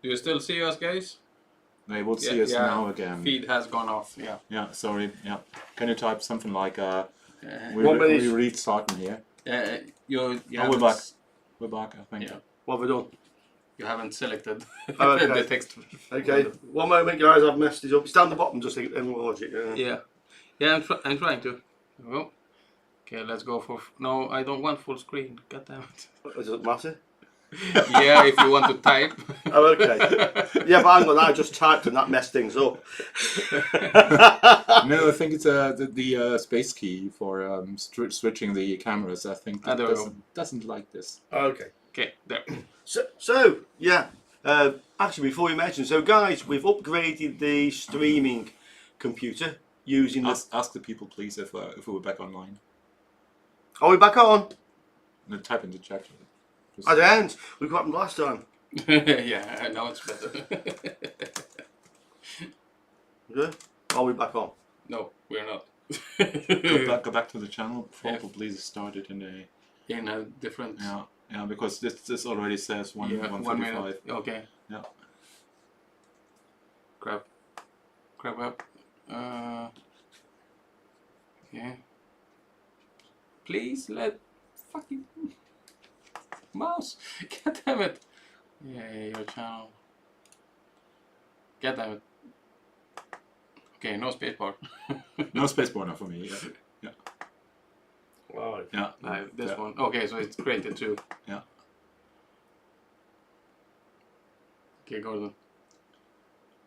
Do you still see us, guys? They will see us now again. Feed has gone off. Yeah. Yeah. Sorry. Yeah. Can you type something like we restarting here? We're back. We're back. I think. Yeah. What have we done? You haven't selected okay. the text. Okay. One moment, guys. I've messed it up. It's down the bottom. Just enlarge it. Yeah. I'm trying to. Oh. Okay. Let's go for. No, I don't want full screen. God damn it. Does it matter? Yeah, if you want to type. Oh, okay. Yeah, but hang on, I just typed and that messed things up. No, I think it's the space key for switching the cameras. I think it doesn't like this. Okay. Okay, there. So yeah. Actually, before we mention, so guys, we've upgraded the streaming computer using. Ask the people, please, if we're back online. Are we back on? No, type in the chat. I didn't. We got them last time. Yeah, now it's better. Yeah. Are we back on? No, we're not. Go back to the channel. Probably start it in a different. Yeah, because this already says 1:45. Minute. Okay. Yeah. Grab up. Yeah. Please let fucking mouse. God damn it. Yeah, your channel. God damn it. Okay, no spacebar. No spacebar now for me. Yeah. Wow. Yeah. This one. Okay, so it's created too. Yeah. Okay, Gordon.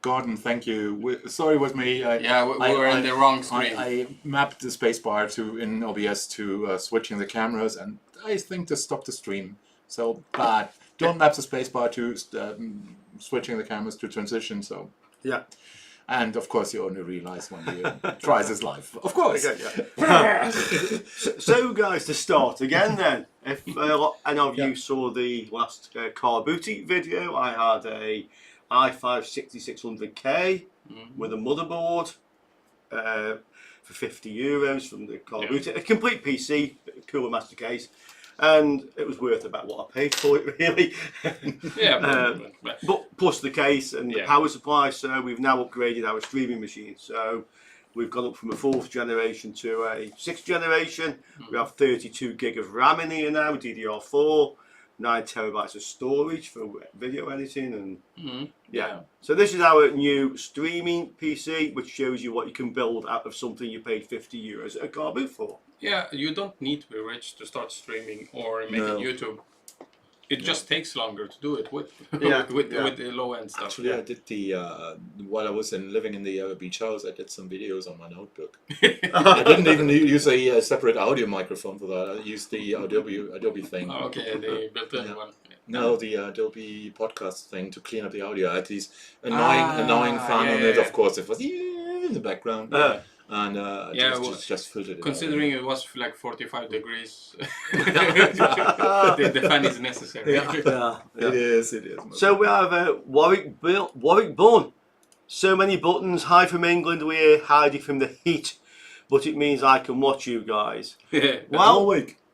Gordon, thank you. Sorry with me. We were in the wrong screen. I mapped the spacebar in OBS to switching the cameras, and I think to stop the stream. So bad. Don't map the spacebar to switching the cameras to transition. So yeah. And of course, you only realize when you try this live. Of course. Okay, yeah. So guys, to start again then, if any of you saw the last car booting video, I had a i5-6600K with a motherboard for €50 from the car booting. A complete PC, cooler master case. And it was worth about what I paid for it, really. But plus the case and the power supply, so we've now upgraded our streaming machine. So we've gone up from a 4th generation to a 6th generation. We have 32 gig of RAM in here now, DDR4, 9 terabytes of storage for video editing, and So this is our new streaming PC, which shows you what you can build out of something you paid €50 at a car boot for. Yeah, you don't need to be rich to start streaming or making YouTube. It just takes longer to do it with the low end stuff. Actually, I did while I was living in the beach house, I did some videos on my notebook. I didn't even use a separate audio microphone for that. I used the Adobe thing. Oh, okay, the built-in one. No, the Adobe podcast thing to clean up the audio. I had these annoying fan on it. Of course, it was in the background. And just filtered it. Considering it was like 45 degrees, the fan is necessary. It is. So we have Warwick Bun. So many buttons. Hi from England. We're hiding from the heat, but it means I can watch you guys. Well,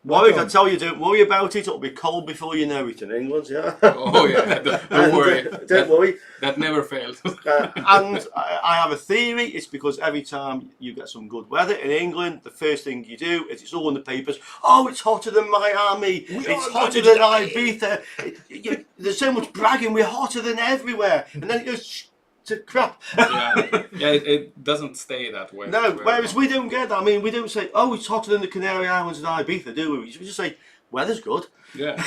Warwick, I tell you, don't worry about it. It'll be cold before you know it in England. Yeah. Oh yeah. Don't worry. Don't worry. That never failed. And I have a theory. It's because every time you get some good weather in England, the first thing you do is it's all in the papers. Oh, it's hotter than Miami. It's hotter than Ibiza. There's so much bragging. We're hotter than everywhere. And then it goes to crap. It doesn't stay that way. No, whereas we don't get that. I mean, we don't say, oh, it's hotter than the Canary Islands and Ibiza, do we? We just say, weather's good. Yeah.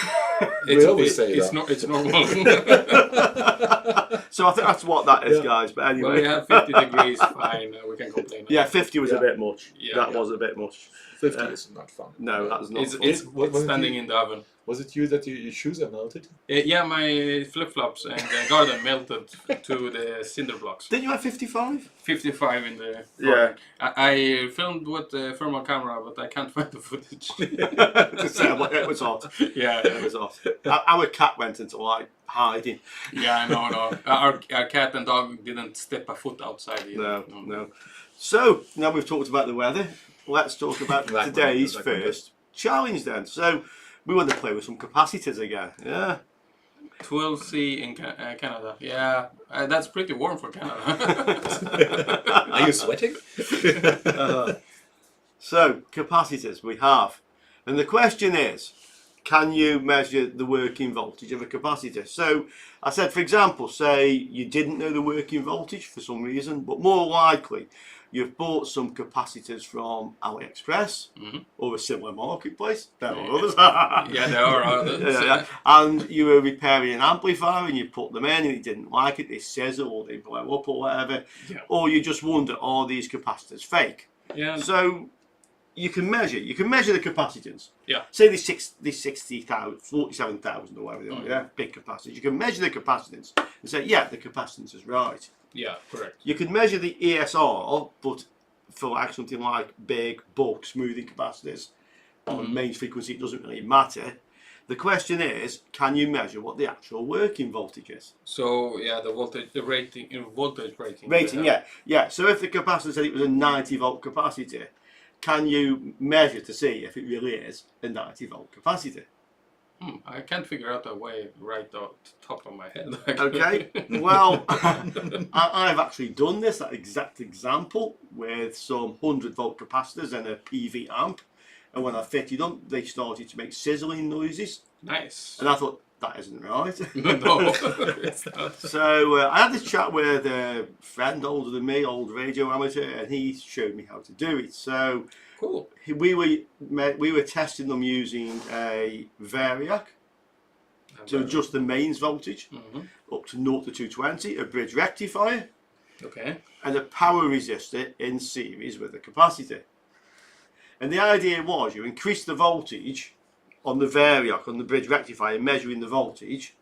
We always say it's that. It's normal. So I think that's what that is, guys. But anyway. Well, we have 50 degrees, fine. We can complain. Yeah, 50 was a bit much. That was a bit much. 50 is not fun. No, that was not fun. It's standing in the oven. Was it you that your shoes are melted? Yeah, my flip-flops and the garden melted to the cinder blocks. Didn't you have 55? 55 in the... Yeah. I filmed with the thermal camera, but I can't find the footage. It was hot. Yeah. It was hot. Our cat went into hiding. Yeah, no. Our cat and dog didn't step a foot outside either. No. So, now we've talked about the weather. Let's talk about today's first challenge then. So, we want to play with some capacitors again. Yeah. 12C in Canada. Yeah, that's pretty warm for Canada. Are you sweating? So, capacitors we have. And the question is, can you measure the working voltage of a capacitor? So, I said, for example, say you didn't know the working voltage for some reason, but more likely you've bought some capacitors from AliExpress or a similar marketplace. There are others. Yeah, there are others. And you were repairing an amplifier and you put them in and you didn't like it, they sizzle or they blow up or whatever. Yeah. Or you just wonder, are these capacitors fake? Yeah. So you can measure the capacitance. Yeah. Say these 60,000, 47,000 or whatever they are, yeah, big capacitors. You can measure the capacitance and say, yeah, the capacitance is right. Yeah, correct. You can measure the ESR, but for like something like big, bulk, smoothing capacitors on main frequency, it doesn't really matter. The question is, can you measure what the actual working voltage is? So yeah, the voltage rating. Yeah. So if the capacitor said it was a 90 volt capacitor, can you measure to see if it really is a 90 volt capacitor? I can't figure out a way right off the top of my head. Okay, well, I've actually done this, that exact example, with some 100 volt capacitors and a PV amp. And when I fitted them, they started to make sizzling noises. Nice. And I thought, that isn't right. No, it's not. So I had this chat with a friend older than me, old radio amateur, and he showed me how to do it. So Cool. we were testing them using a variac to adjust the mains voltage up to 0 to 220, a bridge rectifier, Okay. and a power resistor in series with a capacitor. And the idea was you increase the voltage on the variac, on the bridge rectifier, measuring the voltage,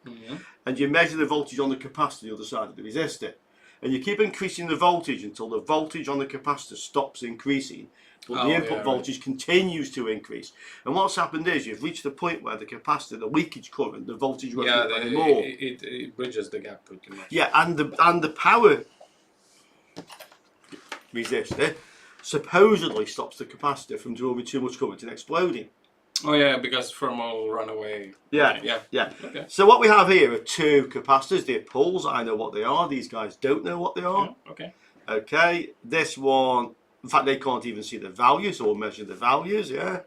and you measure the voltage on the capacitor on the other side of the resistor. And you keep increasing the voltage until the voltage on the capacitor stops increasing, but the input voltage continues to increase. And what's happened is you've reached the point where the capacitor, the leakage current, the voltage won't go anymore. It bridges the gap pretty much. Yeah, and the power resistor supposedly stops the capacitor from drawing too much current and exploding. Oh yeah, because thermal runaway. Yeah. Okay. So what we have here are two capacitors. They're pulls. I know what they are. These guys don't know what they are. Yeah, okay. Okay. This one, in fact, they can't even see the values or measure the values. Yeah.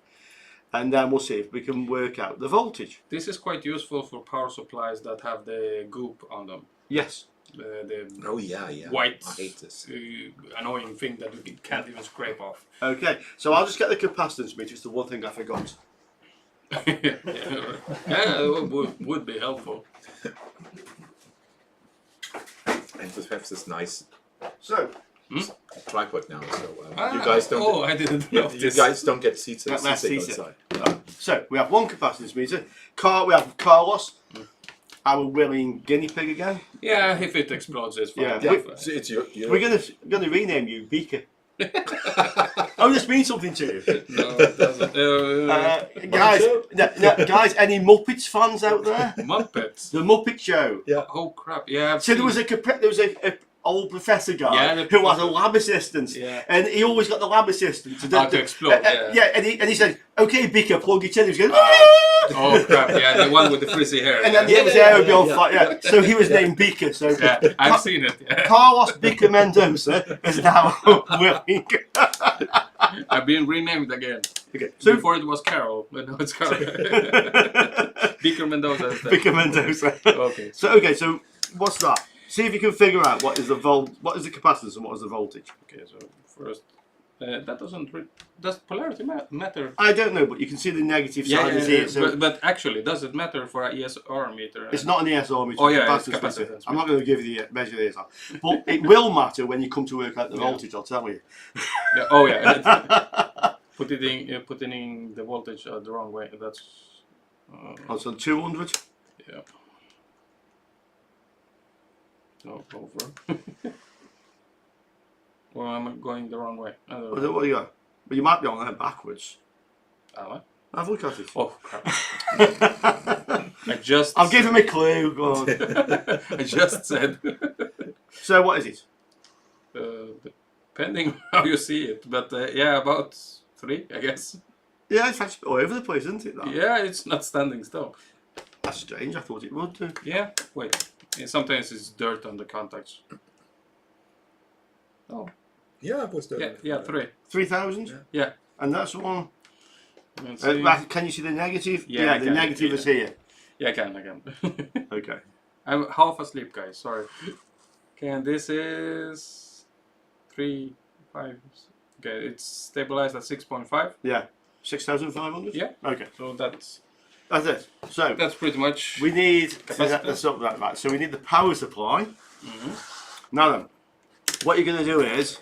And then we'll see if we can work out the voltage. This is quite useful for power supplies that have the goop on them. Yes. The Oh yeah. white I hate this. annoying thing that you can't even scrape off. Okay. So I'll just get the capacitance meter. It's the one thing I forgot. Would be helpful. And to have this nice So tripod now, so you guys don't. Oh, I didn't know You this. guys don't get seats Let's outside. So we have one capacitance meter. We have Carlos, our willing guinea pig again. Yeah, if it explodes, it's fine. Yeah. Yeah, it's your We're gonna rename you Beaker. Oh, this means something to you. No, it doesn't. Guys, any Muppets fans out there? Muppets. The Muppet Show. Yeah. Oh crap! Yeah. So there was a old professor guy who was a lab assistant, and he always got the lab assistant to explode. And he said, "Okay, Beaker, plug it in." He was going. Oh crap! Yeah, the one with the frizzy hair. And then his hair would be on fire. Yeah. So he was named Beaker. So yeah, I've seen it. Yeah. Carlos Beaker Mendoza is now willing. I've been renamed again. Okay. So before it was Carol, but now it's Carol. Beaker Mendoza. Is Beaker Mendoza. Okay. So what's that? See if you can figure out what is the capacitance and what is the voltage. Okay. So first, that doesn't. Does polarity matter? I don't know, but you can see the negative side is here. So but actually, does it matter for an ESR meter? it's not an ESR meter. Oh yeah, it's capacitance meter. capacitance. I'm not going to give you the measure the ESR, but it will matter when you come to work out the voltage. I'll tell you. Yeah. Oh yeah. Putting in the voltage the wrong way. That's. That's on 200. Yeah. No, over. Well, I'm going the wrong way. What do you got? But you might be on there backwards. Am I? Have a look at it. Oh crap! I'll give him a clue. Go on. I just said. So what is it? Depending how you see it, but yeah, about 3, I guess. Yeah, it's actually all over the place, isn't it? That? Yeah, it's not standing still. That's strange. I thought it would do. Yeah. Wait. Sometimes it's dirt on the contacts. Oh. Yeah, it was Yeah. Yeah. 3. 3,000. Yeah. And that's the one. Let's see. Can you see the negative? Yeah, the negative is here. Yeah, I can. Okay. I'm half asleep, guys. Sorry. Okay, and this is 3, 5. Okay, it's stabilized at 6.5. Yeah. 6,500. Yeah. Okay. So that's it. So that's pretty much. we need Capacitor. right. So we need the power supply. Mm-hmm. Now then, what you're going to do is,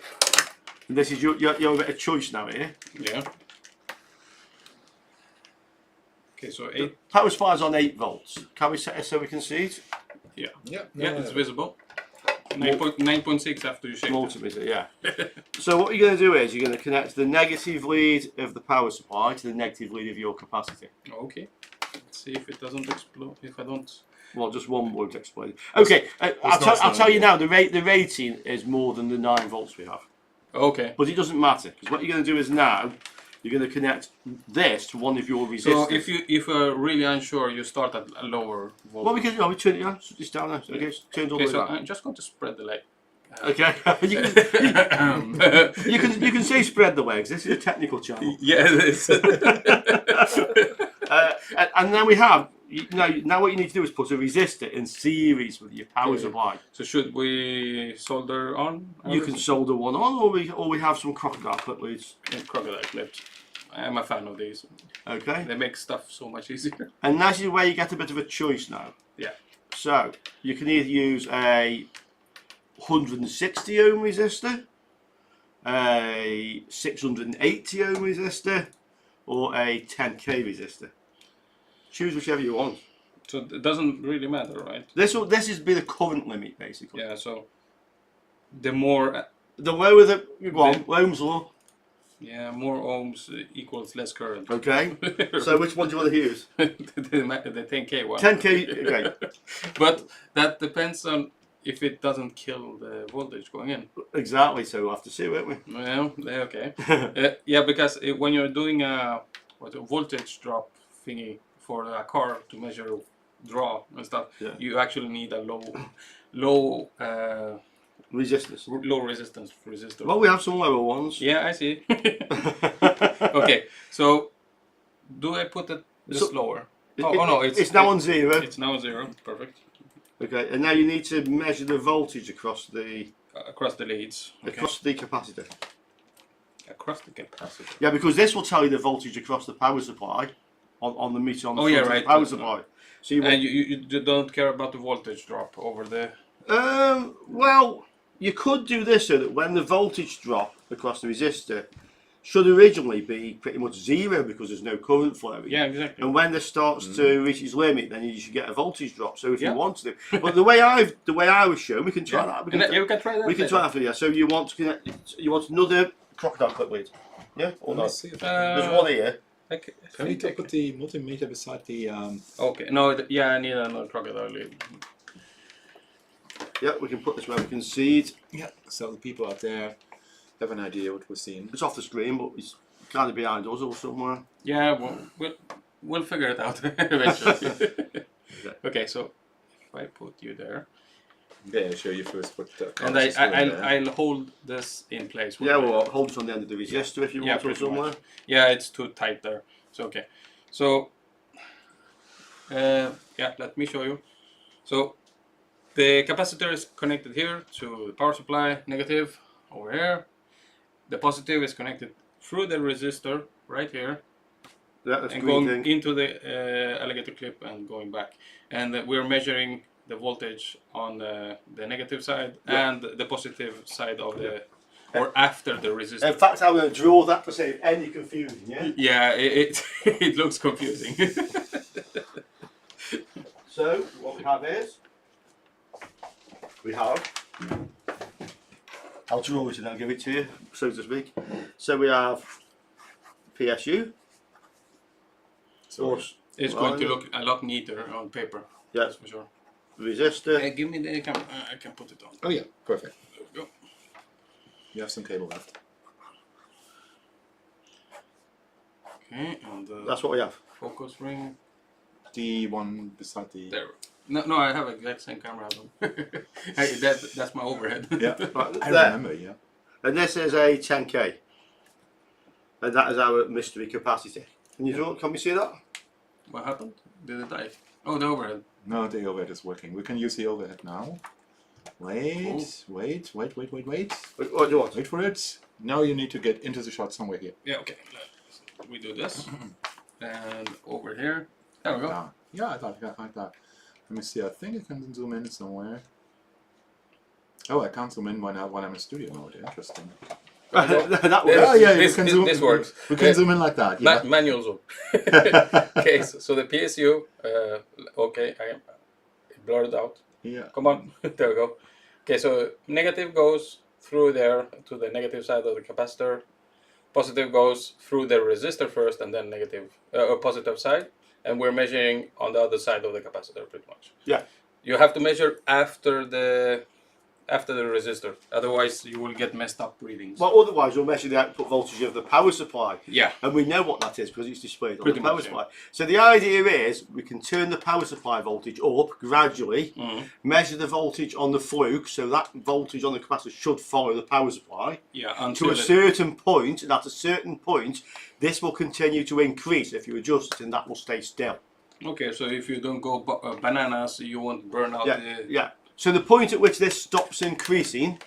this is your bit of choice now here. Yeah. Okay, so 8. Power supply is on 8 volts. Can we set it so we can see it? Yeah. Yeah, Yeah, it's visible. 9.6 after you shake it. Multimeter, yeah. So what you're going to do is you're going to connect the negative lead of the power supply to the negative lead of your capacitor. Okay. Let's see if it doesn't explode. If I don't. Well, just one won't explode. Okay, I'll tell you now. The rating is more than the 9 volts we have, Okay. but it doesn't matter because what you're going to do is now you're going to connect this to one of your resistors. So if you're really unsure, you start at a lower voltage. Well, we turn it on. It's down there. Okay, it's turned all the Okay, way so down. I'm just going to spread the leg. Okay. you can say spread the legs. This is a technical channel. Yeah, it is. And then we have now what you need to do is put a resistor in series with your power supply. So should we solder on? You can solder one on, or we have some crocodile clip leads. And crocodile clips. I'm a fan of these. Okay. They make stuff so much easier. And that's where you get a bit of a choice now. Yeah. So you can either use a 160 ohm resistor, a 680 ohm resistor, or a 10k resistor. Choose whichever you want. So it doesn't really matter, right? This is be the current limit basically. Yeah. So the more. The lower the Ohm's law. Yeah, more ohms equals less current. Okay. So which one do you want to use? the 10k one. 10k. Okay. But that depends on if it doesn't kill the voltage going in. Exactly. So we'll have to see, won't we? Well, okay. Yeah, because when you're doing a voltage drop thingy for a car to measure draw and stuff, you actually need a low resistance. Low resistance resistor. Well, we have some lower ones. Yeah, I see. Okay, so do I put it just lower? No, it's now on 0. It's now 0. Perfect. Okay, and now you need to measure the voltage across the leads. Okay. Across the capacitor. Across the capacitor. Yeah, because this will tell you the voltage across the power supply on the meter on the front of the power supply. So you don't care about the voltage drop over the. Well, you could do this so that when the voltage drop across the resistor should originally be pretty much 0 because there's no current flowing. Yeah, exactly. And when this starts to reach its limit, then you should get a voltage drop. So if you want to, but the way I was shown, we can try that. We can try that. We can try that for you. So you want to connect? You want another crocodile clip lead? Yeah, or not? There's one here. Okay. Can you put the multimeter beside the? Okay. No. I need another crocodile lead. Yeah, we can put this where we can see it. Yeah. So the people out there have an idea what we're seeing. It's off the screen, but it's kind of behind us or somewhere. Yeah, we'll figure it out eventually. Okay, so if I put you there. Okay, I'll show you first what. And I'll hold this in place. Yeah, well, hold it on the end of the resistor if you want to somewhere. Much. Yeah, it's too tight there. So okay, so let me show you. So the capacitor is connected here to the power supply, negative over here. The positive is connected through the resistor right here, and going into the alligator clip and going back. And we're measuring the voltage on the negative side and the positive side of the, or after the resistor. In fact, I'm going to draw that to save any confusion. Yeah. Yeah, it looks confusing. So what we have is I'll draw it and I'll give it to you, so to speak. So we have PSU. So it's going to look a lot neater on paper. Yeah, that's for sure. Resistor. Give me the camera. I can put it on. Oh yeah, perfect. There we go. You have some cable left. Okay, and that's what we have. Focus ring. the one beside the... There. No, I have exact same camera. That's my overhead. Yeah, Right, I there. remember, yeah. And this is a 10K. And that is our mystery capacitor. Can we see that? What happened? Did it die? Oh, the overhead. No, the overhead is working. We can use the overhead now. Wait. What do you want? Wait for it. Now you need to get into the shot somewhere here. Yeah, okay. We do this. And over here. There we go. Ah, yeah, I thought like that. Let me see. I think I can zoom in somewhere. Oh, I can't zoom in when I'm in studio mode. Interesting. That works. Yeah, you This- can this- zoom. this works. We can zoom in like that. Yeah. Manual zoom. Okay, so the PSU, okay, I blurred it out. Yeah. Come on, there we go. Okay, so negative goes through there to the negative side of the capacitor. Positive goes through the resistor first and then negative, positive side. And we're measuring on the other side of the capacitor pretty much. Yeah. You have to measure after the resistor, otherwise you will get messed up readings. Well, otherwise you'll measure the output voltage of the power supply. Yeah. And we know what that is because it's displayed on Pretty the power much, supply. So the idea is we can turn the power supply voltage up gradually, measure the voltage on the fluke, so that voltage on the capacitor should follow the power supply. Yeah, To until a certain point, and at a certain point, this will continue to increase if you adjust it, and that will stay still. okay, so if you don't go bananas, you won't burn out the... Yeah. So the point at which this stops increasing,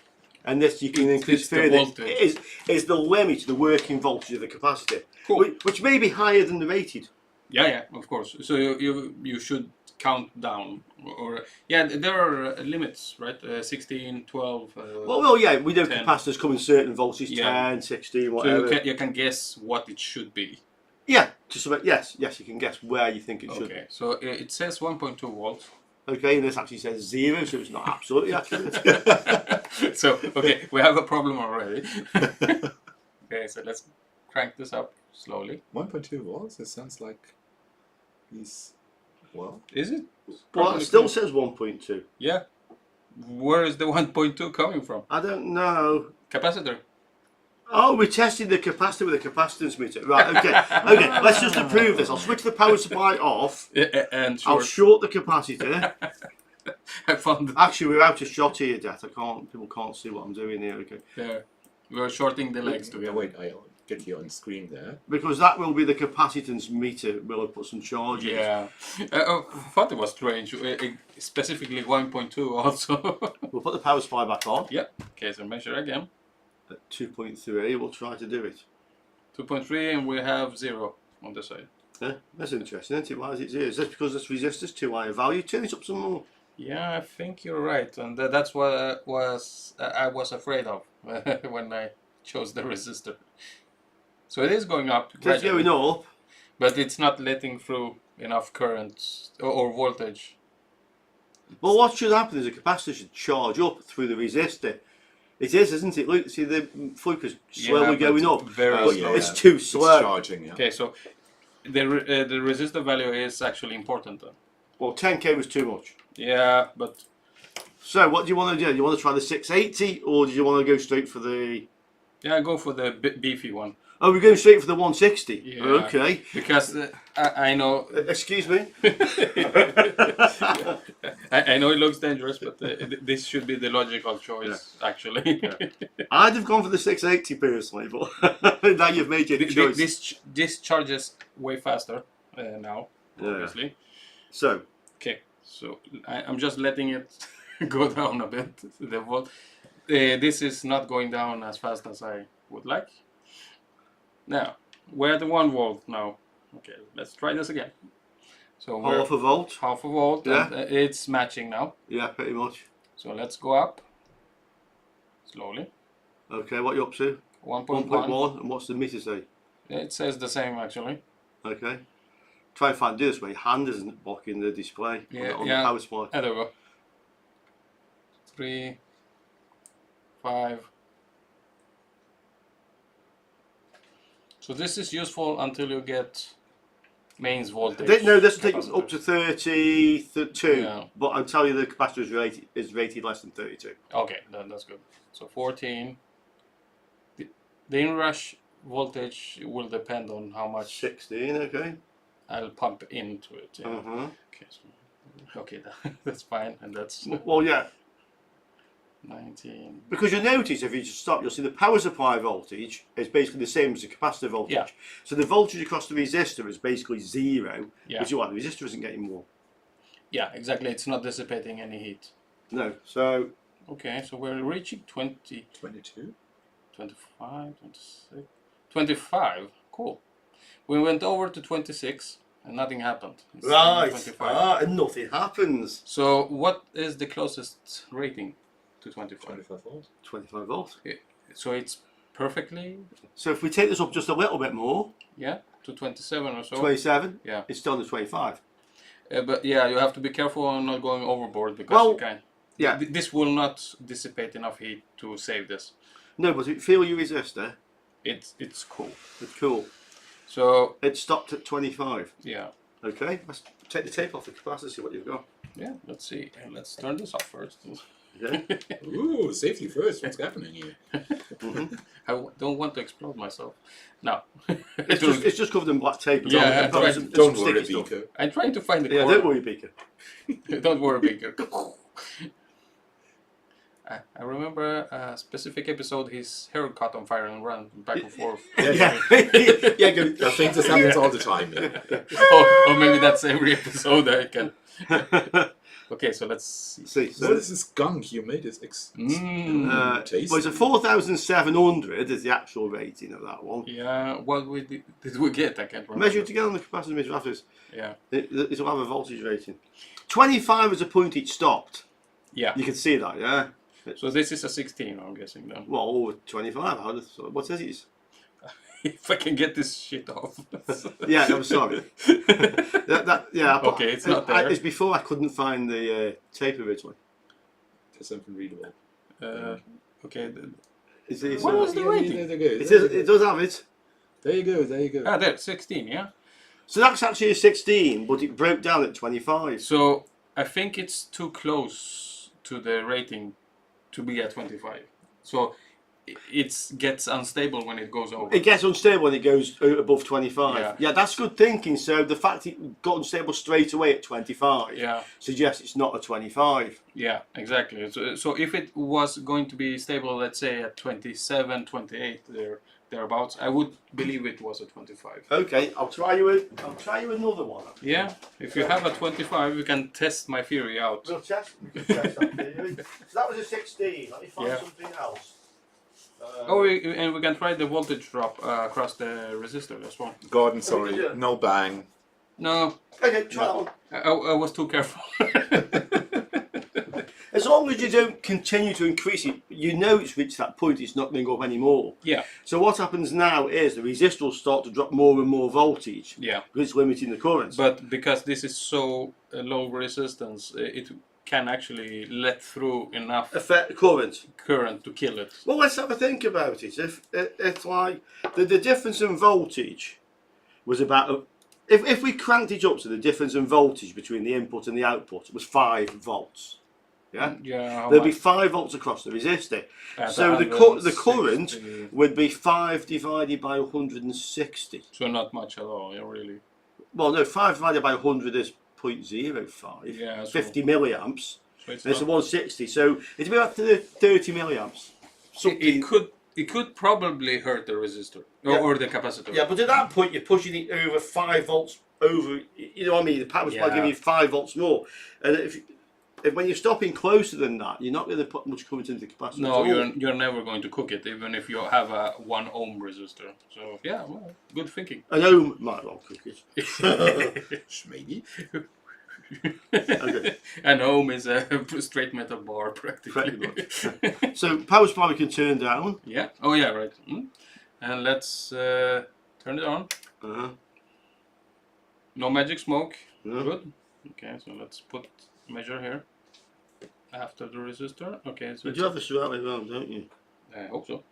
and this you can increase It's the further, voltage. is the limit, the working voltage of the capacitor, Cool. which may be higher than the rated. Yeah, of course. So you should count down, or yeah, there are limits, right? 16, 12. Well, yeah, we know 10. capacitors come in certain voltages, Yeah. 10, 16, So whatever. you can guess what it should be. Yeah, just about, yes, you can guess where you think it should Okay, so it says 1.2 volts. be. Okay, and this actually says 0, so it's not absolutely accurate. So okay, we have a problem already. Okay, so let's crank this up slowly. 1.2 volts. It sounds like he's well. Is it? Well, Probably it still close. says 1.2. Yeah. Where is the 1.2 coming from? I don't know. Capacitor. Oh, we tested the capacitor with a capacitance meter. Right, okay. Okay, let's just approve this. I'll switch the power supply off. And I'll short the capacitor. I found Actually, we're out of shot here, Det. People can't see what I'm doing here. Okay. there. We're shorting the legs Yeah, together. wait, I'll get you on screen there. Because that will be the capacitance meter. We'll have put some charge in. Yeah. I thought it was strange. Specifically 1.2 also. We'll put the power supply back on Yeah. Okay, so measure again. at 2.3. We'll try to do it. 2.3 and we have 0 on the side. Yeah, that's interesting, isn't it? Why is it 0? Is that because this resistor's too high a value? Turn it up some more. Yeah, I think you're right, and that's what I was afraid of when I chose the resistor. So it is going up, It's gradually, going up. but it's not letting through enough current or voltage. Well, what should happen is the capacitor should charge up through the resistor. It is, isn't it? Look, see the fluke is slowly Yeah, but going up. very But slow. it's too It's slow. charging. Yeah. Okay, so the resistor value is actually important then. Well, 10k was too much. Yeah, but So, what do you want to do? You want to try the 680, or do you want to go straight for the? yeah, go for the beefy one. Oh, we're going straight for the 160. Yeah. Okay. Because I know Excuse me. I know it looks dangerous, but this should be the logical choice, actually. I'd have gone for the 680 personally, but now you've made your choice. This charges way faster now, Yeah. obviously. So, Okay, so I'm just letting it go down a bit, the volt. This is not going down as fast as I would like. Now, we're at the 1 volt now. Okay, let's try this again. So we're half a volt. half a volt, Yeah. and it's matching now. Yeah, pretty much. So let's go up slowly. Okay, what are you up to? 1.1. 1.1. And what's the meter say? It says the same actually. Okay. Try and find this way. Hand isn't blocking the display on the power supply. There we go. 3, 5. So this is useful until you get mains voltage. No, this will take capacitor. up to 32, Yeah. but I'll tell you the capacitor is rated less than 32. Okay, that's good. So 14. The inrush voltage will depend on how much. 16, okay. I'll pump into it. Yeah. Okay, so, okay, that's fine, and that's Well, yeah. 19. Because you'll notice if you just stop, you'll see the power supply voltage is basically the same as the capacitor voltage. Yeah. So the voltage across the resistor is basically 0, Yeah. which is why the resistor isn't getting more. Yeah, exactly. It's not dissipating any heat. No. So. Okay, so we're reaching 20. 22. 25, 26, 25. Cool. We went over to 26 and nothing happened. It's Right. 25. And nothing happens. So what is the closest rating to 25? 25 volts. 25 volts. So it's perfectly, So if we take this up just a little bit more, yeah, to 27 or so. 27, Yeah. it's still on the 25. But yeah, you have to be careful on not going overboard because Well, you can. Yeah. This will not dissipate enough heat to save this. No, but if you feel your resistor, It's cool. it's cool. So It stopped at 25. yeah. Okay, let's take the tape off the capacitor, see what you've got. Yeah, let's see. And let's turn this off first. Okay. Ooh, safety first. What's happening here? I don't want to explode myself. No. It's just covered in black tape. Yeah, It's probably don't some worry, sticky stuff. Beaker. I'm trying to find the Yeah, corner. don't worry, Beaker. Don't worry, Beaker. I remember a specific episode, his hair caught on fire and ran back and forth. Yeah. I think this happens all the time. Yeah. or maybe that's every episode I can. Okay, so let's see. See, so, What is this gunk you made? Is tasty. well, it's a 4,700 is the actual rating of that one. Yeah, what did we get? I can't remember. Measure it together on the capacitor meter after this. Yeah. It'll have a voltage rating. 25 is the point it stopped. Yeah. You can see that, yeah? So this is a 16, I'm guessing then. Well, over 25. What is it? If I can get this shit off. Yeah, I'm sorry. Okay, it's not there. It's before I couldn't find the tape originally. There's something readable. Okay. What was the rating? It does have it. There you go. There you go. Ah, there, 16, yeah? So that's actually a 16, but it broke down at 25. So I think it's too close to the rating to be at 25. So it gets unstable when it goes over. It gets unstable when it goes above 25. Yeah. Yeah, that's good thinking. So the fact it got unstable straight away at 25 Yeah, suggests it's not a 25. yeah, exactly. So if it was going to be stable, let's say at 27, 28, thereabouts, I would believe it was a 25. Okay, I'll try you another one. Yeah, if you have a 25, you can test my theory out. We'll test. We can test that theory. So that was a 16. Let me find Yeah. something else. And we can try the voltage drop across the resistor as well. Gordon, sorry, no bang. No, Okay, try that one. I was too careful. As long as you don't continue to increase it, you know it's reached that point, it's not going to go up anymore. Yeah, So what happens now is the resistor will start to drop more and more voltage yeah. because it's limiting the current. But because this is so low resistance, it can actually let through enough Affect the current. current to kill it. Well, let's have a think about it. If it's like the difference in voltage was about if we cranked it up, so the difference in voltage between the input and the output was 5 volts. Yeah, Yeah. there'd be 5 volts across the resistor. At So the 160. current would be 5 divided by 160. So not much at all, yeah, really. Well, no, 5 divided by 100 is 0.05. Yeah, so- 50 milliamps. So it's And it's a not- 160. So it'd be about 30 milliamps. it could probably hurt the resistor or the capacitor. Yeah, but at that point you're pushing it over 5 volts over. You know what I mean? The power supply giving you 5 volts more. And if when you're stopping closer than that, you're not going to put much current into the capacitor. No, at all. you're never going to cook it, even if you have a 1 ohm resistor. So yeah, well, good thinking. An ohm might well cook it. Maybe. Okay. An ohm is a straight metal bar, practically. Pretty much. So power supply we can turn down. Yeah. Oh yeah, right. And let's turn it on. Uh-huh. No magic smoke. No. Good. Okay, so let's put measure here after the resistor. Okay, so You do have the straight way round, don't you? I hope so.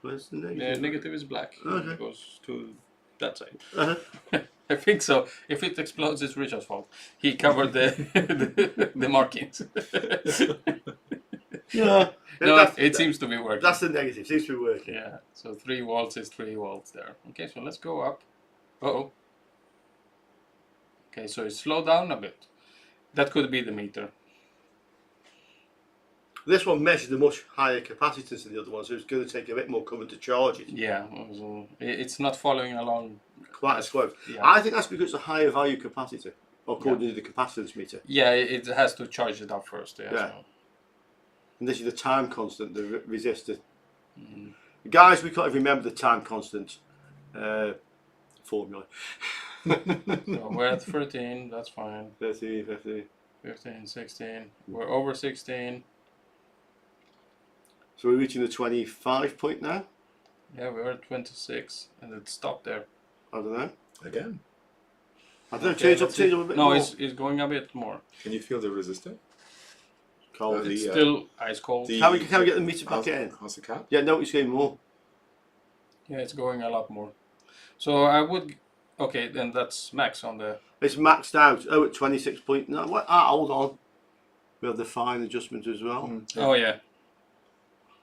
Where's the The negative? negative is black. Okay. It goes to that side. Uh-huh. I think so. If it explodes, it's Richard's fault. He covered the markings. Yeah. No, it seems to be working. That's the negative. Seems to be working. Yeah. So 3 volts is 3 volts there. Okay, so let's go up. Uh-oh. Okay, so it slowed down a bit. That could be the meter. This one measured a much higher capacitance than the other one, so it's going to take a bit more current to charge it. Yeah, so it's not following along Quite as close. Yeah. I think that's because it's a higher value capacitor, according to the capacitance meter. Yeah, it has to charge it up first. Yeah. Yeah. So. And this is the time constant, the resistor. Guys, we can't even remember the time constant formula. So we're at 13, that's fine. 13, 15. 15, 16. We're over 16. So we're reaching the 25 point now? Yeah, we're at 26, and it stopped there. I don't know. Again. I don't know, Okay, change up a bit no, more. it's going a bit more. Can you feel the resistor? Cold. It's still ice cold. Can we get the meter back how's, in? how's the cap? Yeah, no, it's getting more. Yeah, it's going a lot more. So I would... Okay, then that's max on the... It's maxed out. Oh, at 26.9. What? Hold on. We have the fine adjustment as well. Oh, yeah.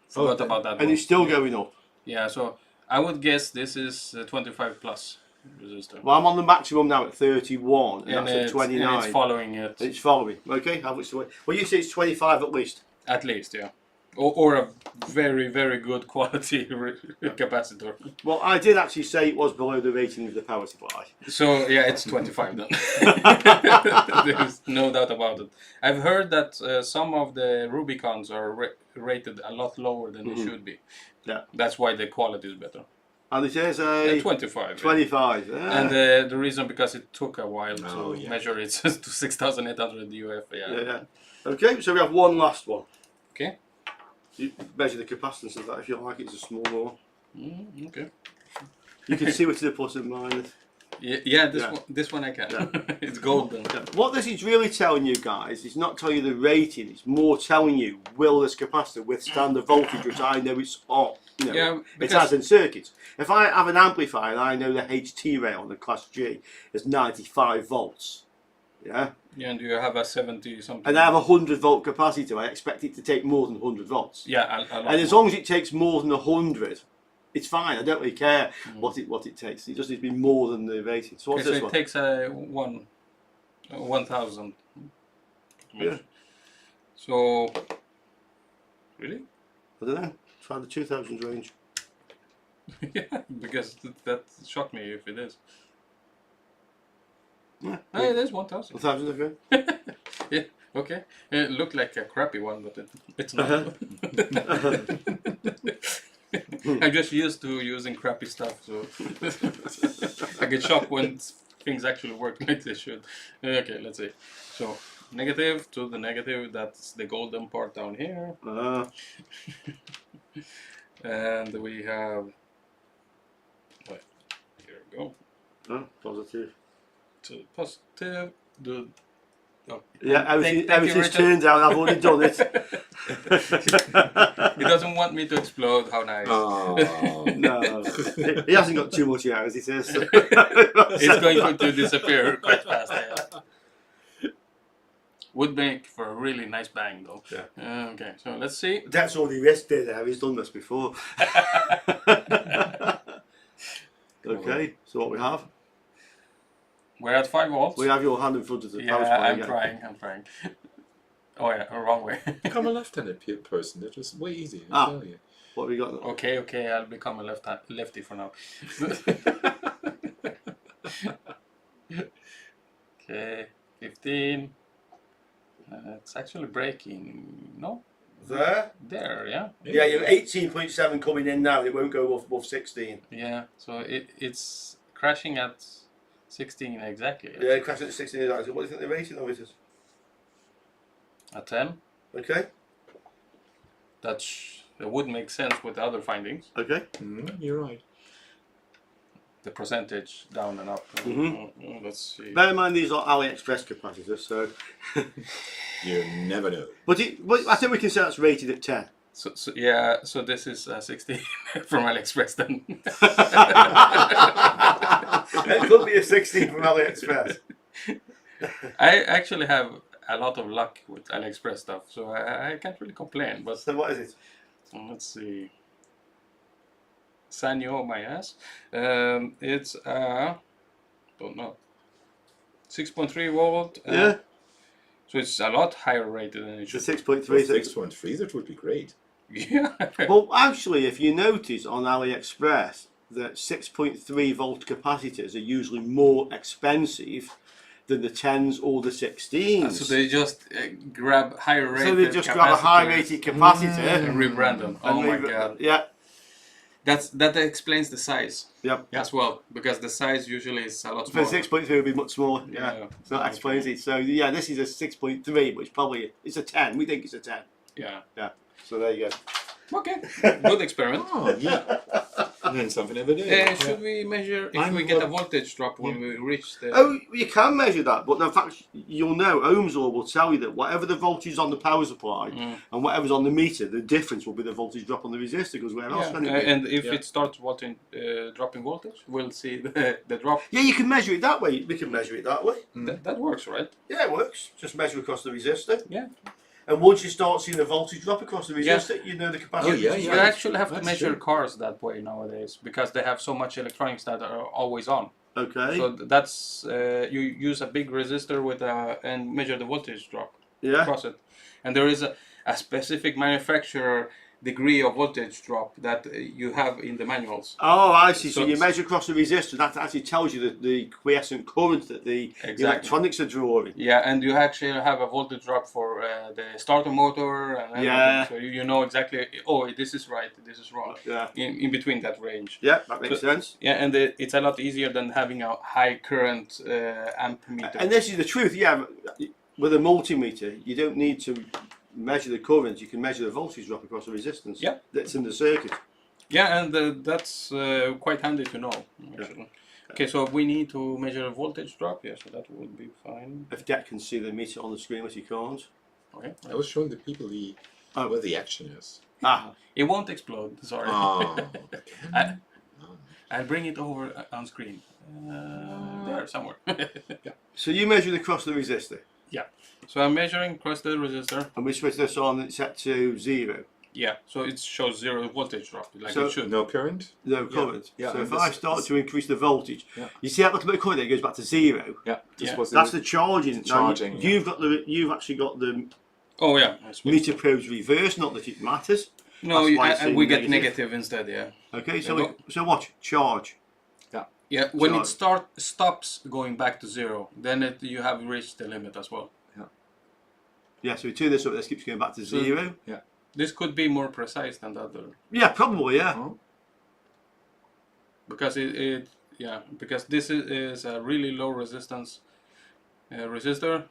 Forgot about that And one. it's still going up. Yeah, so I would guess this is 25 plus resistor. Well, I'm on the maximum now at 31, and that's at 29. And it's following it. It's following. Okay, how much do I... Well, you say it's 25 at least. At least, yeah. Or a very, very good quality capacitor. Well, I did actually say it was below the rating of the power supply. So, yeah, it's 25 then. There's no doubt about it. I've heard that some of the Rubicons are rated a lot lower than they should be. Yeah. That's why the quality is better. And it is a 25. 25. Yeah. And the reason because it took a while to measure it to 6,800 UF. Yeah. Okay, so we have one last one. Okay. You measure the capacitance of that if you like. It's a smaller one. Okay. You can see which the plus and minus. Yeah, this one I can. Yeah. It's golden. What this is really telling you guys is not telling you the rating. It's more telling you, will this capacitor withstand the voltage which I know it's on. You know, it has in circuits. If I have an amplifier and I know the HT rail on the class G is 95 volts. Yeah. Yeah, and you have a 70 something. And I have a 100 volt capacitor, I expect it to take more than 100 volts. Yeah, a lot and as long as it takes more than 100, it's fine. I don't really care what it takes. It just needs to be more than the rating. So what's okay, this so one? it takes 1,000. Yeah. So, really? I don't know. Try the 2000 range. Yeah, because that shocked me if it is. Yeah. Hey, it is 1,000. 1000, okay. Yeah, okay. It looked like a crappy one, but it's not. I'm just used to using crappy stuff, so I get shocked when things actually work like they should. Okay, let's see. So, negative to the negative, that's the golden part down here. And we have... Wait, here we go. Positive. To the positive, the... Oh. Yeah, Thank everything's you, turned out. I've already done it. He doesn't want me to explode. How nice. Oh. No. He hasn't got too much here, as he says. It's going to disappear quite fast. Yeah. Would make for a really nice bang, though. Yeah. Okay, so let's see. That's already risked it there. He's done this before. Okay, so what we have? We're at 5 volts. We have your hand in front of the power Yeah, supply. I'm trying. Oh yeah, wrong way. Become a left-handed person. They're just way easier. I tell you. What have we got? Okay, I'll become a lefty for now. Okay, 15. It's actually breaking. No? There? There, yeah. Yeah, you're 18.7 coming in now. It won't go above 16. Yeah, so it's crashing at 16 exactly. Yeah, it crashed at 16 exactly. What do you think the rating of it is? A 10. Okay. That would make sense with the other findings. Okay. You're right. The percentage down and up. Let's see. Bear in mind these are AliExpress capacitors, so. You never know. But I think we can say that's rated at 10. So yeah, so this is 16 from AliExpress then. It could be a 16 from AliExpress. I actually have a lot of luck with AliExpress stuff, so I can't really complain. But So what is it? let's see. Sanyo, my ass. It's don't know. 6.3 volt. Yeah. So it's a lot higher rated than it So should. 6.3. 6.3, that would be great. Yeah. Well, actually, if you notice on AliExpress that 6.3 volt capacitors are usually more expensive than the 10s or the 16s. So they just grab higher rated. So they just grab a high rated capacitor and rebrand them. Oh my god. Yeah. That explains the size. Yep. As well, because the size usually is a lot For smaller. 6.3 would be much smaller. Yeah. Yeah. So that explains it. So yeah, this is a 6.3, which probably it's a 10. We think it's a 10. Yeah. Yeah. So there you go. Okay. Good experiment. Oh, yeah. Learn something every day. Should we measure if we get a voltage drop when we reach the... Oh, you can measure that, but in fact, you'll know, Ohm's law will tell you that whatever the voltage is on the power supply and whatever's on the meter, the difference will be the voltage drop on the resistor, because where else can it be? And if it starts dropping voltage, we'll see the drop. Yeah, you can measure it that way. We can measure it that way. That works, right? Yeah, it works. Just measure across the resistor. Yeah. And once you start seeing the voltage drop across the resistor, you know the capacity. Oh, yeah, You yeah. actually have to That's measure true. cars that way nowadays, because they have so much electronics that are always on. Okay. So that's you use a big resistor with and measure the voltage drop across it, and there is a specific manufacturer degree of voltage drop that you have in the manuals. Oh, I see. So So- you measure across the resistor. That actually tells you the quiescent current that the electronics are drawing. Yeah, and you actually have a voltage drop for the starter motor and everything. Yeah. So you know exactly. Oh, this is right. This is wrong. Yeah. In between that range. Yeah, that makes sense. Yeah, and it's a lot easier than having a high current amp meter. And this is the truth. Yeah, with a multimeter, you don't need to measure the current. You can measure the voltage drop across the resistance. Yeah. That's in the circuit. Yeah, and that's quite handy to know, actually. Okay, so we need to measure a voltage drop. Yeah, so that would be fine. If Det can see the meter on the screen, which he can't. Okay. I was showing the people where the action is. Ah. It won't explode, sorry. Oh, I'll bring it over on screen. There, somewhere. So you measured across the resistor. Yeah. So I'm measuring across the resistor. And we switch this on and it's set to 0. Yeah, so it shows 0 voltage drop, like So- it should. no current? No current. Yeah, So and if I this- start to increase the voltage, Yeah. you see that little bit of current there goes back to 0. Yeah, this Yeah. was That's the charging. Now, charging, yeah. You've actually got the Oh, yeah. I suppose. meter probes reversed. Not that it matters. No, That's why it's we get negative. negative instead, yeah. Okay. Yeah, no. So watch charge. Yeah, when it Charge. stops going back to 0, then you have reached the limit as well. Yeah. So we turn this up. This keeps going back to So- 0. This could be more precise than the other, Yeah, probably. Yeah. Oh. because because this is a really low resistance resistor.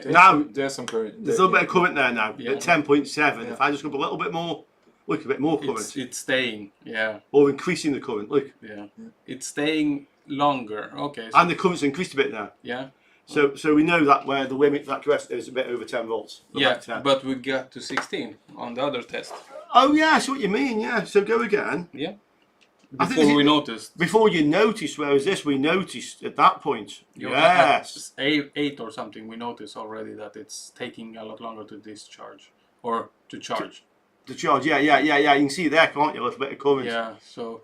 Now There's some current. there's a little bit of current there now. Yeah. At 10.7. Yeah. If I just go up a little bit more, look a bit more current, it's staying, yeah, or increasing the current. Look, yeah. It's staying longer. Okay, so, and the current's increased a bit now. yeah, So we know that where the limit that capacitor is a bit over 10 volts. yeah. About 10. But we got to 16 on the other test. Oh yeah, I see what you mean. Yeah. So go again. Yeah. I think Before this we is- noticed. Before you noticed, whereas this we noticed at that point. You Yes. At 8 or something, we noticed already that it's taking a lot longer to discharge or to charge. The charge. Yeah. You can see there, can't you? A little bit of current. Yeah, so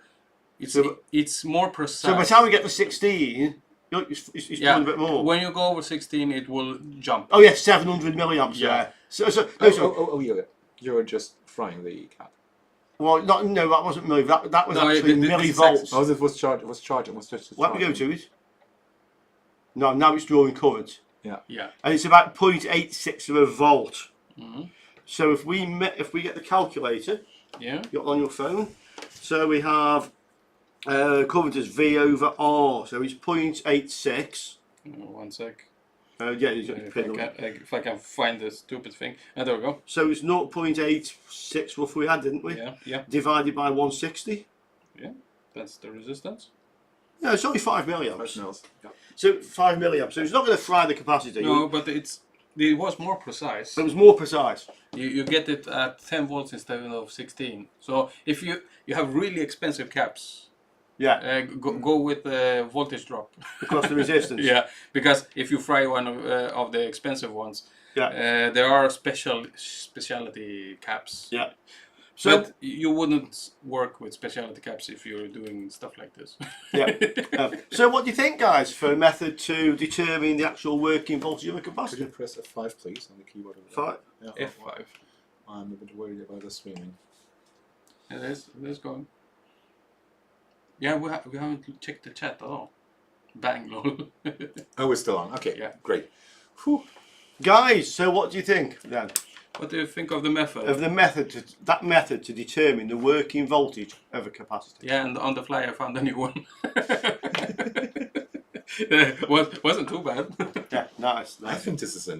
it's So- it's more precise. So by the time we get to 16, look, it's doing a bit more. When you go over 16, it will jump. Oh yeah, 700 milliamps. Yeah. Yeah. So Yeah. You're just frying the cap. well, no, that wasn't milli. That was No, actually it- millivolts. Oh, it was charged. It was charging. It was just. Let me go to it. No, now it's drawing current, Yeah. and it's about 0.86 of a volt. Mhm. So if we get the calculator, Yeah. got it on your phone. So we have current as V over R. So it's 0.86. 1 sec. Yeah, you've got your If pin on. if I can find the stupid thing. There we go. So it's 0.86 roughly we had, didn't we? Yeah. Divided by 160. That's the resistance. Yeah, it's only 5 milliamps. Personals. Yeah. So 5 milliamps. So it's not going to fry the capacitor. No, but it was more precise. It was more precise. You get it at 10 volts instead of 16. So if you have really expensive caps, Yeah, go with the voltage drop. across the resistance. Yeah, because if you fry one of the expensive ones, Yeah. there are specialty caps. Yeah. So, but you wouldn't work with specialty caps if you're doing stuff like this. yeah. So what do you think, guys, for a method to determine the actual working voltage of a Could you capacitor? press F5, please, on the keyboard? Five. Yeah, F5. I'm a bit worried about the streaming. And there's going. Yeah, we haven't checked the chat at all. Bang, lol. Oh, we're still on. Okay, Yeah. great. Whew. Guys, so what do you think then What do you think of the method? of the method to determine the working voltage of a capacitor? Yeah, and on the fly I found a new one. Wasn't too bad. Yeah, nice. I think this is a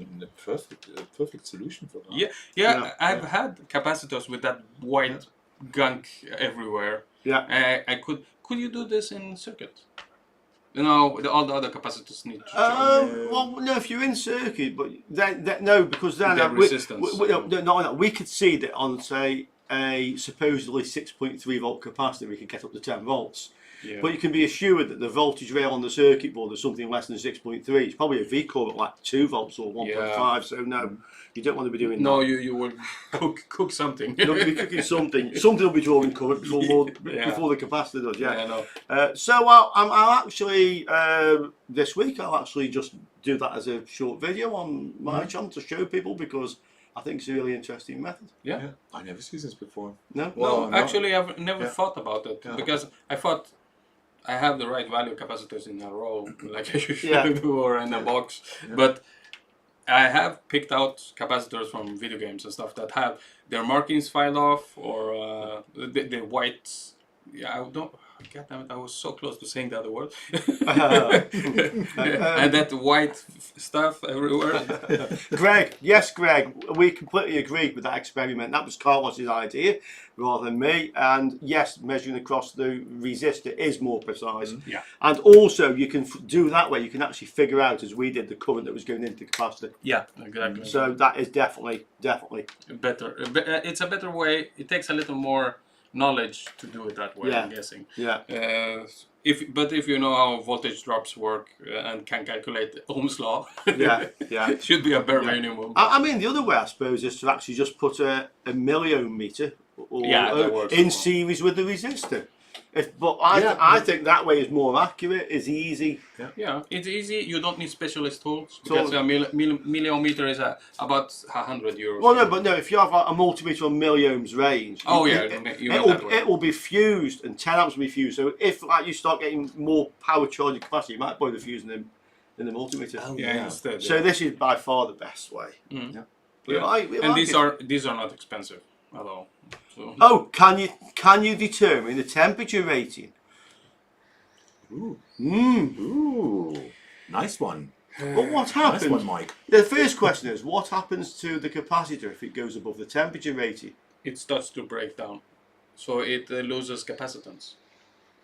perfect solution for that. Yeah, I've had capacitors with that white gunk everywhere. Yeah. I could you do this in circuit? You know, all the other capacitors need to charge. Well, no, if you're in circuit, but then no, because then That resistance. we could see that on, say, a supposedly 6.3 volt capacitor, we could get up to 10 volts. Yeah. But you can be assured that the voltage rail on the circuit board is something less than 6.3. It's probably a V curve at like 2 volts or 1.5. So no, you don't want to be doing No, that. you will cook something. You'll be cooking something. Something will be drawing current before the capacitor does. Yeah. no. So I'll actually this week I'll actually just do that as a short video on my channel to show people, because I think it's a really interesting method. Yeah. I never seen this before. No. No, actually, I've never Yeah. thought about it because I thought I have the right value capacitors in a row, like I usually do, or in a box. Yeah. But I have picked out capacitors from video games and stuff that have their markings filed off, or the white. Yeah, I don't. God damn it! I was so close to saying the other word. And that white stuff everywhere. Greg, we completely agree with that experiment. That was Carlos's idea rather than me. And yes, measuring across the resistor is more precise. Yeah. And also, you can do that way. You can actually figure out, as we did, the current that was going into the capacitor. Yeah, exactly. So that is definitely better. It's a better way. It takes a little more knowledge to do it that way. Yeah. I'm guessing. Yeah. If you know how voltage drops work and can calculate Ohm's law, Yeah. it should be a bare minimum. I mean, the other way, I suppose, is to actually just put a milliometer that works in as well. series with the resistor. I think that way is more accurate, is easy. Yeah, it's easy. You don't need specialist tools because a milliometer is about €100. Well, no, if you have a multimeter on milliohms range, it will be fused, and 10 amps will be fused. So if you start getting more power charging capacity, you might put the fuse in the multimeter. Oh, Instead. So this is by far the best way. And these are not expensive at all. So. Oh, can you determine the temperature rating? Ooh, nice one. But what happens? Nice one, Mike. The first question is, what happens to the capacitor if it goes above the temperature rating? It starts to break down, so it loses capacitance.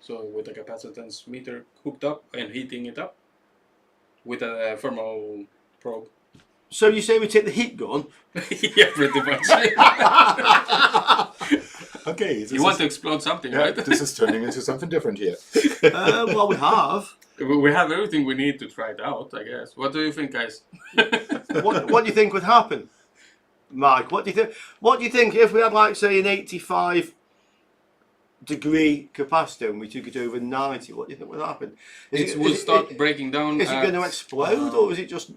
So with the capacitance meter hooked up and heating it up with a thermal probe. So you say we take the heat gun? Yeah, pretty much. Okay. You want to explode something, right? This is turning into something different here. Well, we have. We have everything we need to try it out, I guess. What do you think, guys? What do you think would happen, Mike? What do you think? What do you think if we had, like, say, an 85-degree capacitor and we took it over 90? What do you think would happen? It will start breaking down. Is it going to explode, or is it just?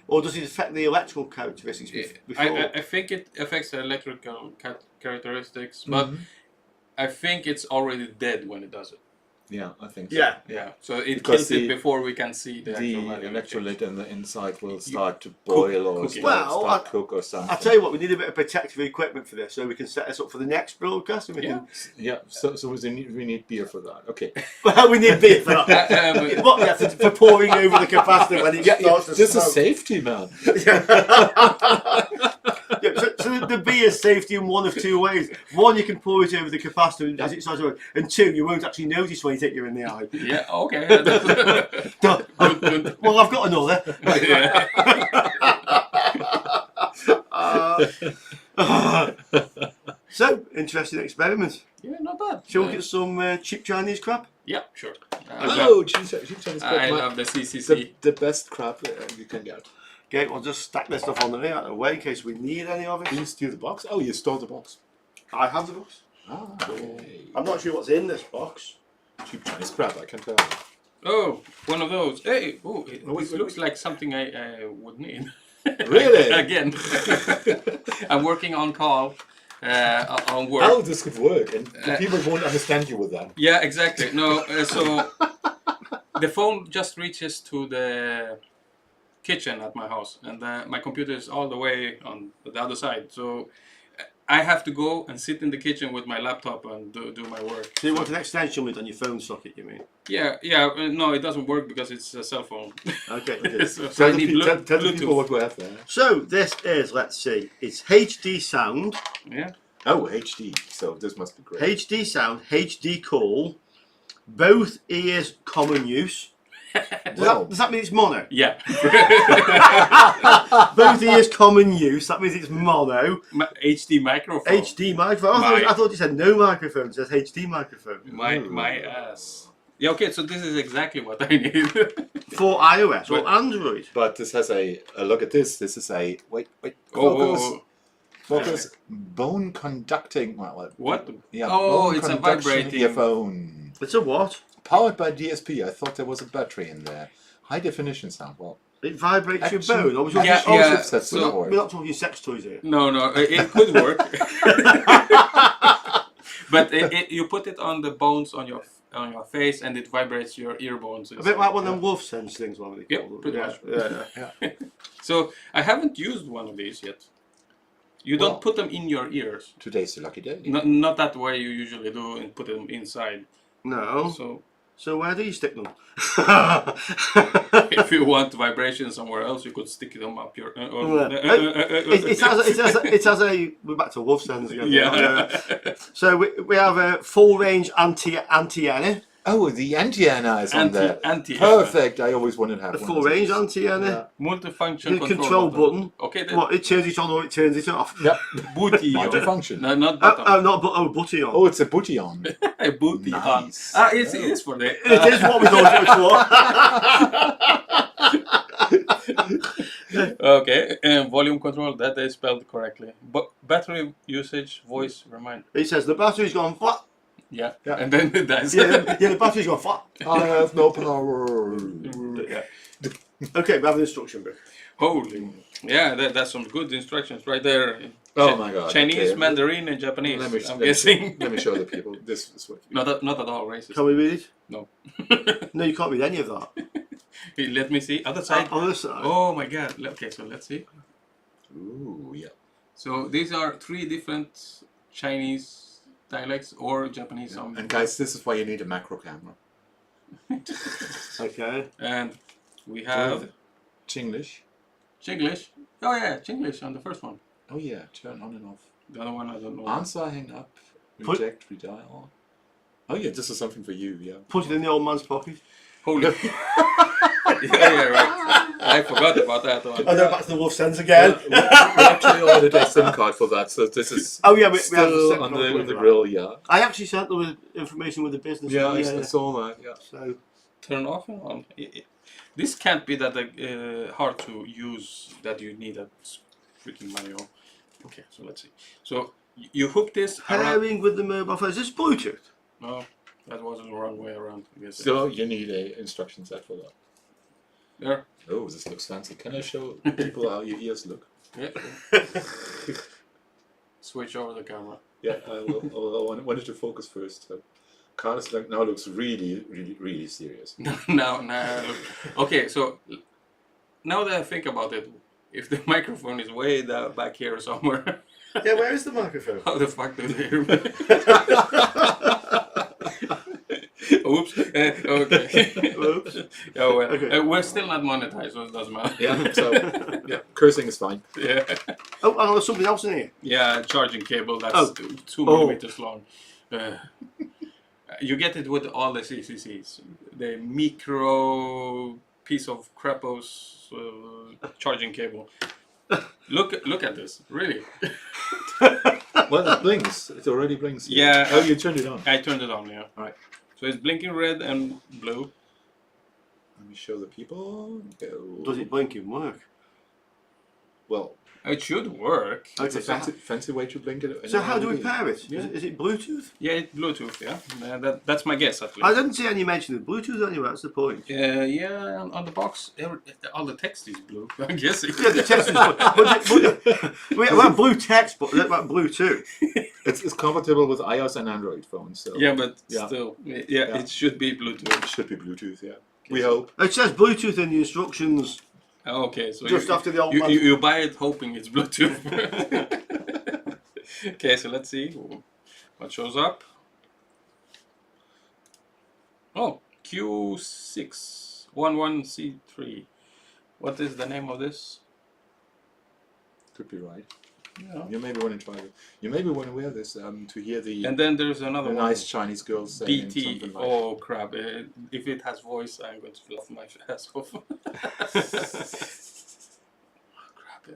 Or does it affect the electrical characteristics before? I think it affects the electrical characteristics, but I think it's already dead when it does it. Yeah, I think so. Yeah. So it Because kills it before we can see the actual The value. electrolyte in the inside will start to boil or cook it. start cook or something. I'll tell you what, we need a bit of protective equipment for this, so we can set this up for the next broadcast. And we can. Yeah, so we need beer for that. Okay. Well, we need beer for that. What? Yeah, for pouring over the capacitor when it starts to This smoke. is safety, man. Yeah, so the beer is safety in one of two ways. One, you can pour it over the capacitor as it starts to work, and two, you won't actually notice when you take you in the eye. Yeah, okay. Well, I've got another. So, interesting experiment. Yeah, not bad. Shall we get some cheap Chinese crap? Yeah, sure. Chinese I love the CCC. the best crap you can get. Okay, we'll just stack this stuff on the way out of the way in case we need any of it. You steal the box? Oh, you stole the box. I have the box. Ah, okay. I'm not sure what's in this box. Cheap Chinese crap, I can tell. Oh, one of those. Hey, oh, it wait, looks wait. like something I would need. Really? Again. I'm working on call, on work. How this could work, and the people won't understand you with that. Yeah, exactly. No, so the phone just reaches to the kitchen at my house, and my computer is all the way on the other side. So I have to go and sit in the kitchen with my laptop and do my work. So you want an extension lead on your phone socket, you mean? Yeah. No, it doesn't work because it's a cell phone. Okay. so I Tell need the Bluetooth. people what we have there. So this is, let's see, it's HD sound. Yeah. Oh, HD. So this must be great. HD sound, HD call, both ears common use. Does that mean it's mono? Yeah. Both ears common use, that means it's mono. HD microphone. HD microphone. I thought you said no microphone, it says HD microphone. My ass. Yeah, okay, so this is exactly what I need. For iOS or Android. But this has a look at this. This is a wait. Oh. Focus. Bone conducting. Well, What? yeah. Oh, bone it's a conduction vibrating earphone. It's a what? Powered by DSP. I thought there was a battery in there. High definition sound. Well, It vibrates Action. your bone. Or that's we're the not word. talking sex toys here. No, it could work. But you put it on the bones on your face and it vibrates your ear bones. A bit like one of them wolf sense things, what they call Yeah, them. pretty much. Yeah. So I haven't used one of these yet. You don't put them in your ears. today's the lucky day. Not that way you usually do and put them inside. No. So where do you stick them? If you want vibration somewhere else, you could stick them up your. It has a. We're back to wolf sense again. Yeah. So we have a full range antenna. Oh, the antenna is on there. Perfect. I always wanted to have A one. full range antenna. Multifunction Control button. Okay. What? It turns it on or it turns it off. Yep. Booty on. Multifunction. No, not button. Butty on. Oh, it's a booty on. A booty Nice. on. It is for the. It is what we thought it was for. Okay, and volume control, that is spelled correctly. But battery usage, voice, remind. It says the battery's gone flat. Yeah, and then it does. Yeah, the battery's gone flat. I have no power. Yeah. Okay, we have an instruction book. Holy. Yeah, that's some good instructions right there. Oh my god. Chinese, okay. Mandarin, and Japanese. I'm Let guessing. me show the people. This is what. Not at all racist. Can we read it? No. No, you can't read any of that. Let me see. Other side. On this side. Oh my god. Okay, so let's see. Ooh, yeah. So these are 3 different Chinese dialects or Japanese. And guys, this is why you need a macro camera. Okay. And we have Chinglish. Chinglish. Oh yeah, Chinglish on the first one. Oh yeah, turn on and off. The other one I don't know. Answer, hang up, reject, redial. Oh yeah, this is something for you, yeah. Put it in the old man's pocket. Holy. yeah, right. I forgot about that one. Oh, no, back to the wolf sense again. We actually ordered a SIM card for that, so this is Oh yeah, we have still on the grill, yeah. I actually sent them with information with the business. Yeah, I saw that, yeah. So Turn off and on. This can't be that hard to use that you need a freaking manual. Okay, so let's see. So you hook this around. pairing with the mobile phone. Is this Bluetooth? No, that wasn't the wrong way around. I guess. So you need a instruction set for that. There. Oh, this looks fancy. Can I show people how your ears look? Yeah. Switch over the camera. Yeah, I will. I wanted to focus first. So. Carlos now looks really serious. now, look. Okay, so now that I think about it, if the microphone is way down back here somewhere, Yeah, where is the microphone? how the fuck do they hear me? Oops. Okay. Oops. Oh, well, Okay. we're still not monetized, so it doesn't matter. Yeah, so yeah, cursing is fine. Yeah. Oh, and there's something else in here. Yeah, charging cable that's Oh. 2 millimeters long. You get it with all the CCCs. The micro piece of crapos charging cable. Look at this, really. Well, it blinks. It already blinks. Yeah. Oh, you turned it on. I turned it on, yeah. Alright. So it's blinking red and blue. Let me show the people. Go. Does it blink in work? Well, It should work. it's a Okay, fancy way to blink it. so how do we pair it? Yeah. Is it Bluetooth? Yeah, it's Bluetooth. Yeah, that's my guess at I least. didn't see any mention of Bluetooth anywhere. That's the point. Yeah, on the box, all the text is blue. I'm guessing. Yeah, the text is we have blue text, but what about Bluetooth? It's compatible with iOS and Android phones. So Yeah, but Yeah. still, yeah, it should be Bluetooth. it should be Bluetooth. Yeah, we hope. It says Bluetooth in the instructions Okay, so just after the old you, one. you buy it hoping it's Bluetooth. Okay, so let's see what shows up. Oh, Q611C3. What is the name of this? Could be right. Yeah. You maybe want to try it. You maybe want to wear this to hear the, And then there's another one. nice Chinese girls saying BT. something like. Oh crap! If it has voice, I'm going to laugh my ass off. Oh, crap!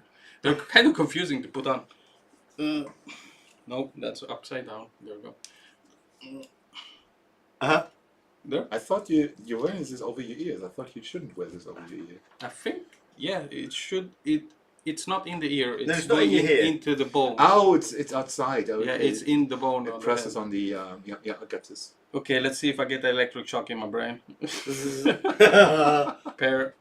They're kind of confusing to put on. No, that's upside down. There we go. Uh-huh. There. I thought you're wearing this over your ears. I thought you shouldn't wear this over your ear. I think. Yeah, it should. It's not in the ear. It's it's not going in your ear. into the bone. Oh, it's outside. Okay. Yeah, it's in the bone. It on the presses head. on the. Yeah, I get this. Okay, let's see if I get the electric shock in my brain. Pair.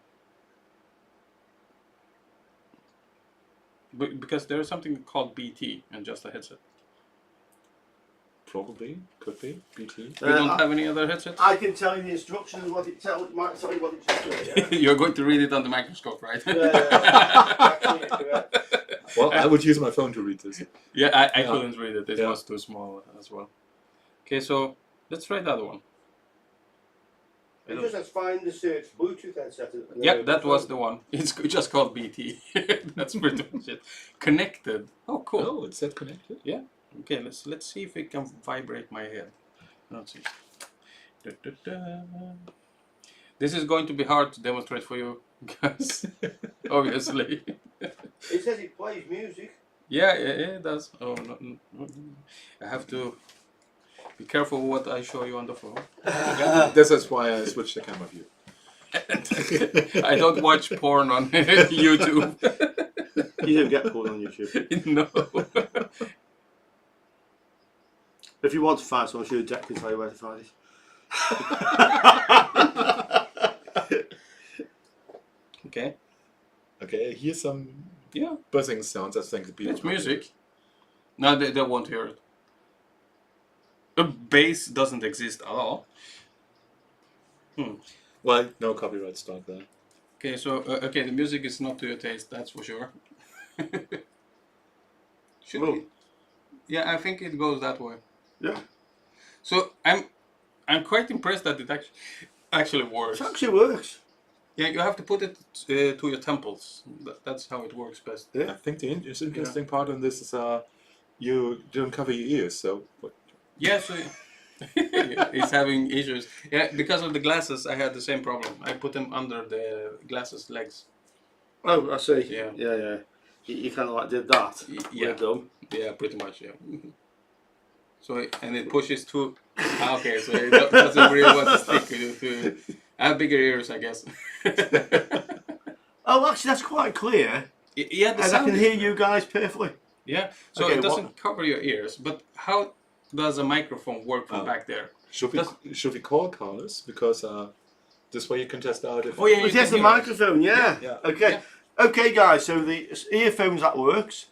Because there is something called BT and just a headset. Probably could be BT. We don't have any other headsets? I can tell you the instructions, what it might tell you what it just does. Yeah? You're going to read it on the microscope, right? Well, I would use my phone to read this. Yeah, I couldn't read it. It Yeah. was too small as well. Okay, so let's try the other one. It just says find the search Bluetooth headset. Yeah, that was the one. It's just called BT. That's pretty much it. Connected. Oh, cool. Oh, it said connected. Yeah. Okay, let's see if it can vibrate my head. Let's see. Da, da, da. This is going to be hard to demonstrate for you guys, obviously. It says it plays music. Yeah, it does. Oh, no, I have to be careful what I show you on the phone. This is why I switched the camera view. I don't watch porn on YouTube. You don't get porn on YouTube. No. If you want to find someone, should Deck can tell you where to find it. Okay. Okay, here's some Yeah, buzzing sounds. I think the people. it's music. No, they won't hear it. The bass doesn't exist at all. Well, no copyright strike there. Okay, so okay, the music is not to your taste, that's for sure. Should Well. be. Yeah, I think it goes that way. Yeah. So I'm quite impressed that it actually works. It actually works. Yeah, you have to put it to your temples. That's how it works best. Yeah. I think the interesting part on this is you don't cover your ears, so. Yeah, so he's having issues. Yeah, because of the glasses, I had the same problem. I put them under the glasses legs. Oh, I see. Yeah. Yeah. You kind of like did that. Yeah. With them. Yeah, pretty much. Yeah. So and it pushes to. Okay, so it doesn't really want to stick to. I have bigger ears, I guess. Oh, actually, that's quite clear. Yeah, the And I sound can is- hear you guys perfectly. Yeah, so Okay, it doesn't cover your ears, but how does a microphone work from back there? Should we call Carlos, because this way you can test out if. Oh yeah, But you yes, can the hear it. microphone, yeah. Yeah. Okay. Yeah. Okay, guys, so the earphones, that works.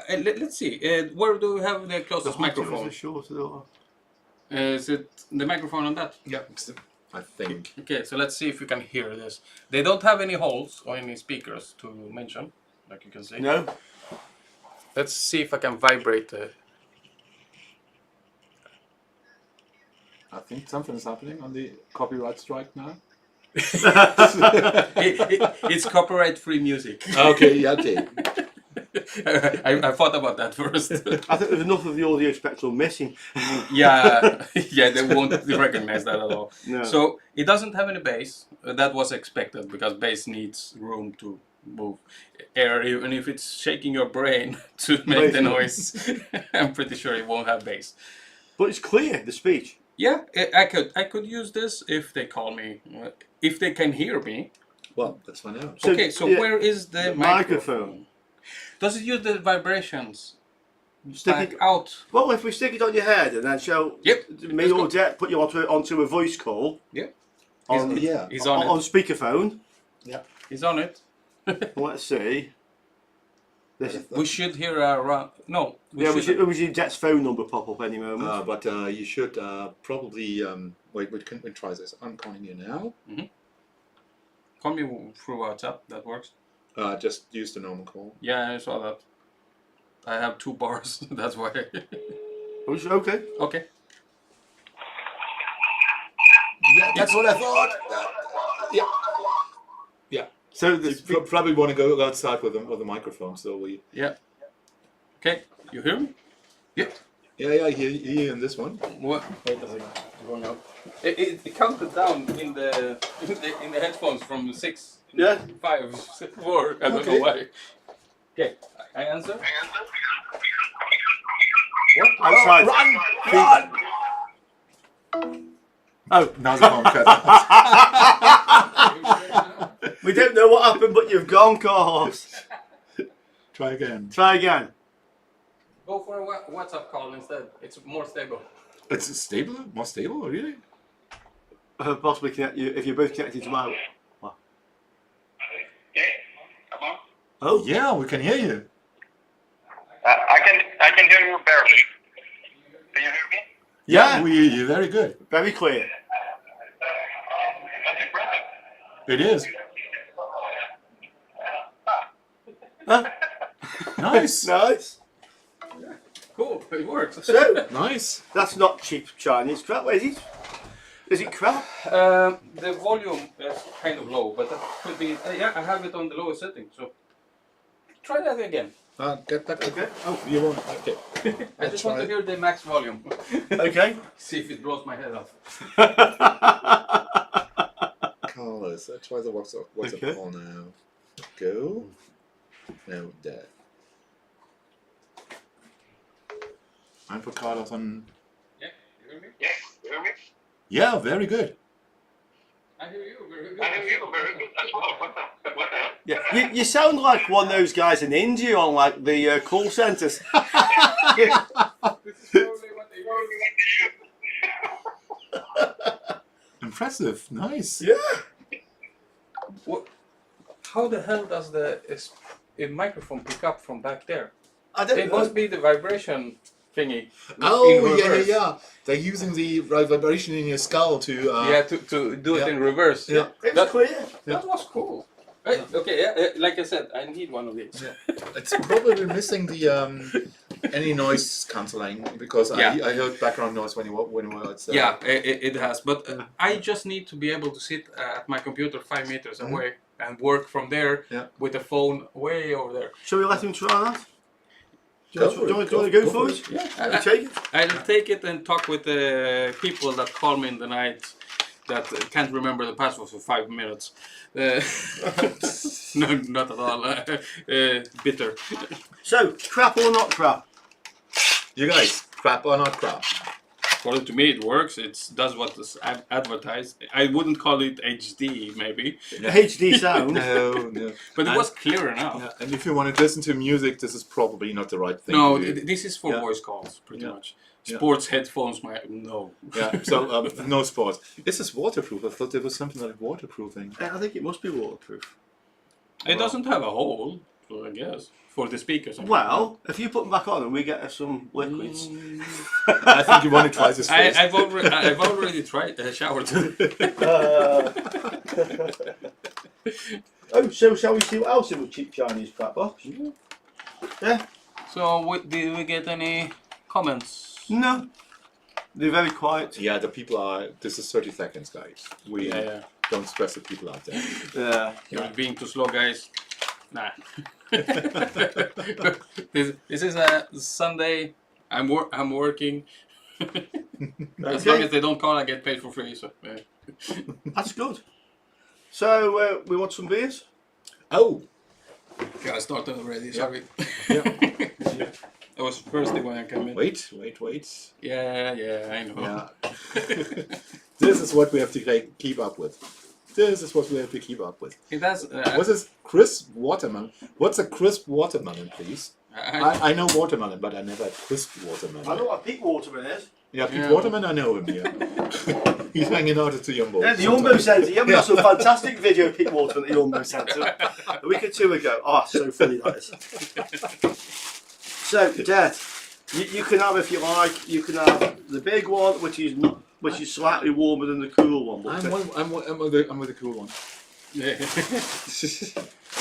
Let's see. Where do we have the closest microphone? Is it the microphone on that? Yeah, I think. Okay, so let's see if we can hear this. They don't have any holes or any speakers to mention, like you can see. No? Let's see if I can vibrate the. I think something's happening on the copyright strike now. It's copyright-free music. Okay, okay. I thought about that first. I think there's enough of the audio spectrum missing. yeah, they won't recognize that at all. No. So it doesn't have any bass. That was expected because bass needs room to move air, even if it's shaking your brain to make the noise. I'm pretty sure it won't have bass. But it's clear, the speech. Yeah, I could use this if they call me, if they can hear me, Well, let's find out. So, okay, so yeah, where is the microphone? Does it use the vibrations? Stick Back it out. Well, if we stick it on your head and then show me or Det put you onto a voice call. Yep. He's on speakerphone. Yeah. He's on it. Let's see. We should hear around. No. We should Det's phone number pop up any moment. But you should probably wait. We can try this. I'm calling you now. Call me through WhatsApp. That works. Just use the normal call. Yeah, I saw that. I have 2 bars. That's why. Okay. Okay. Yeah, that's what I thought. Yeah. So You probably want to go outside with the microphone. So we. Yeah. Okay. You hear me? Yeah. Yeah. I hear you in this one. What? Wait a second. Going out. It counted down in the headphones from 6. Yeah. 5, 4. I don't know why. Okay. I answer. What? Outside. Run! Oh, now's the phone cut. We don't know what happened, but you've gone, Carlos. Try again. Try again. Go for a WhatsApp call instead. It's more stable. It's stable? More stable? Really? Possibly connect you if you're both connected to my. Okay, come on. Oh yeah, we can hear you. I can hear you barely. Can you hear me? Yeah, we hear you very good. Very clear. That's impressive. It is. Huh? Nice. Nice. Cool. It works. So Nice. that's not cheap Chinese crap. Where is it? Is it crap? The volume is kind of low, but that could be. Yeah, I have it on the lowest setting. So try that again. Get that. Okay. Oh, you won't. Okay. I just want to hear the max volume. Okay. See if it blows my head off. Carlos, let's try the WhatsApp Okay. call now. Go. Now that. I put Carlos on. Yeah, you hear me? Yes, you hear me? Yeah, very good. I hear you. Very good. I hear you very good as well. What the hell? Yeah, you sound like one of those guys in India on like the call centres. This is probably what they use. Impressive. Nice. Yeah. What? How the hell does the microphone pick up from back there? I don't It know. must be the vibration thingy. Oh, in yeah. reverse. They're using the vibration in your skull to. Yeah, to do it in reverse. Yeah. It was That- clear. That was cool. Hey, okay, yeah, like I said, I need one of these. It's probably missing the any noise cancelling because Yeah. I heard background noise when you were outside. Yeah, it has, but I just need to be able to sit at my computer 5 meters away and work from there with the phone way over there. Shall we let him try that? Do Go you for it. want to go for it? Yeah, Take it. I'll take it and talk with the people that call me in the night that can't remember the password for 5 minutes. No, not at all. Bitter. So, crap or not crap? You guys, crap or not crap? According to me, it works. It does what is advertised. I wouldn't call it HD, maybe, HD sound. No. but it was clear enough. Yeah, and if you want to listen to music, this is probably not the right thing. No, to do. this is for Yeah. voice calls, pretty Yeah. much. Yeah. Sports headphones, no. Yeah, so no sports. This is waterproof. I thought there was something like waterproofing. I think it must be waterproof. It doesn't have a hole, so I guess, for the speakers. Well, if you put them back on and we get some liquids. I think you want to try this first. I've already tried showered. Oh, so shall we see what else in the cheap Chinese crap box? Yeah? So, did we get any comments? No. They're very quiet. Yeah, the people are. This is 30 seconds, guys. We Yeah. don't stress the people out there. Yeah. You're being too slow, guys. Nah. this is a Sunday. I'm working. As long as they don't call, I get paid for free. So That's good. So, we want some beers? Oh, yeah, I started already. Sorry. yeah. I was thirsty when I came in. Wait. Yeah, I know. Yeah. This is what we have to keep up with. This is what we have to keep up with. It has. What is crisp watermelon? What's a crisp watermelon, please? I know watermelon, but I never had crisp watermelon. I know what Pete Waterman is. Yeah, Pete Waterman, I know him, yeah. He's hanging out at the Jumbo. Yeah, the Jumbo Centre. Yeah, we got some fantastic video of Pete Waterman at the Jumbo Centre a week or two ago. Oh, so funny that is. So, Dad, you can have, if you like, you can have the big one, which is slightly warmer than the cool one. I'm with the cool one. Yeah.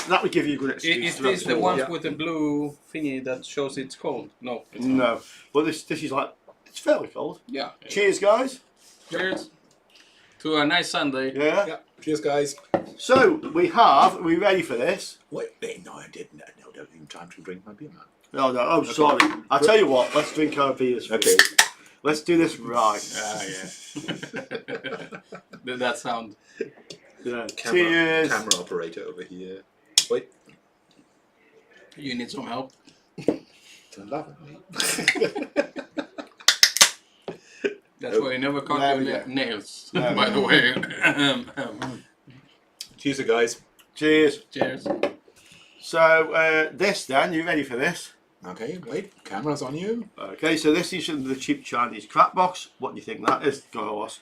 That would give you a good excuse. Is this the one with the blue thingy that shows it's cold? No. It's not. No. But this is like, it's fairly cold. Yeah. Cheers, guys. Cheers. To a nice Sunday. Yeah. Cheers, guys. So, are we ready for this? Wait, no, I didn't. No, don't even time to drink my beer, man. No, oh, sorry. I'll tell you what, let's drink our beers. Okay. Let's do this right. Yeah. That sound. Yeah. Cheers. Camera operator over here. Wait. You need some help? Don't laugh at me. That's why you never cut your nails, No. by the way. Cheers, guys. Cheers. Cheers. So, this then, you ready for this? Okay, wait. Camera's on you. Okay, so this is the cheap Chinese crap box. What do you think that is, Goros?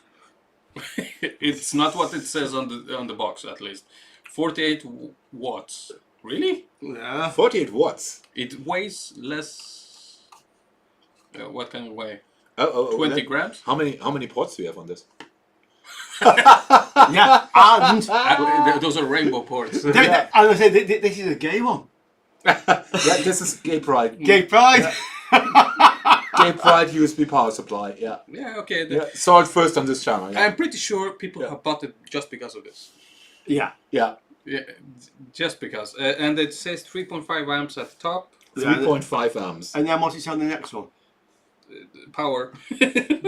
It's not what it says on the box, at least. 48 watts. Really? Yeah. 48 watts. It weighs less. What kind of weigh? 20 20 grams? How many ports do you have on this? Yeah, and Those are rainbow ports. and I say this is a gay one. Yeah, this is Gay Pride. Gay pride. Gay Pride USB power supply. Yeah. Yeah, okay. Yeah. Saw it first on this channel. Yeah. I'm pretty sure people have bought it just because of this. Yeah. Yeah. Yeah, just because. And it says 3.5 amps at the top. 3.5 amps. And then what's it on the next one? Power.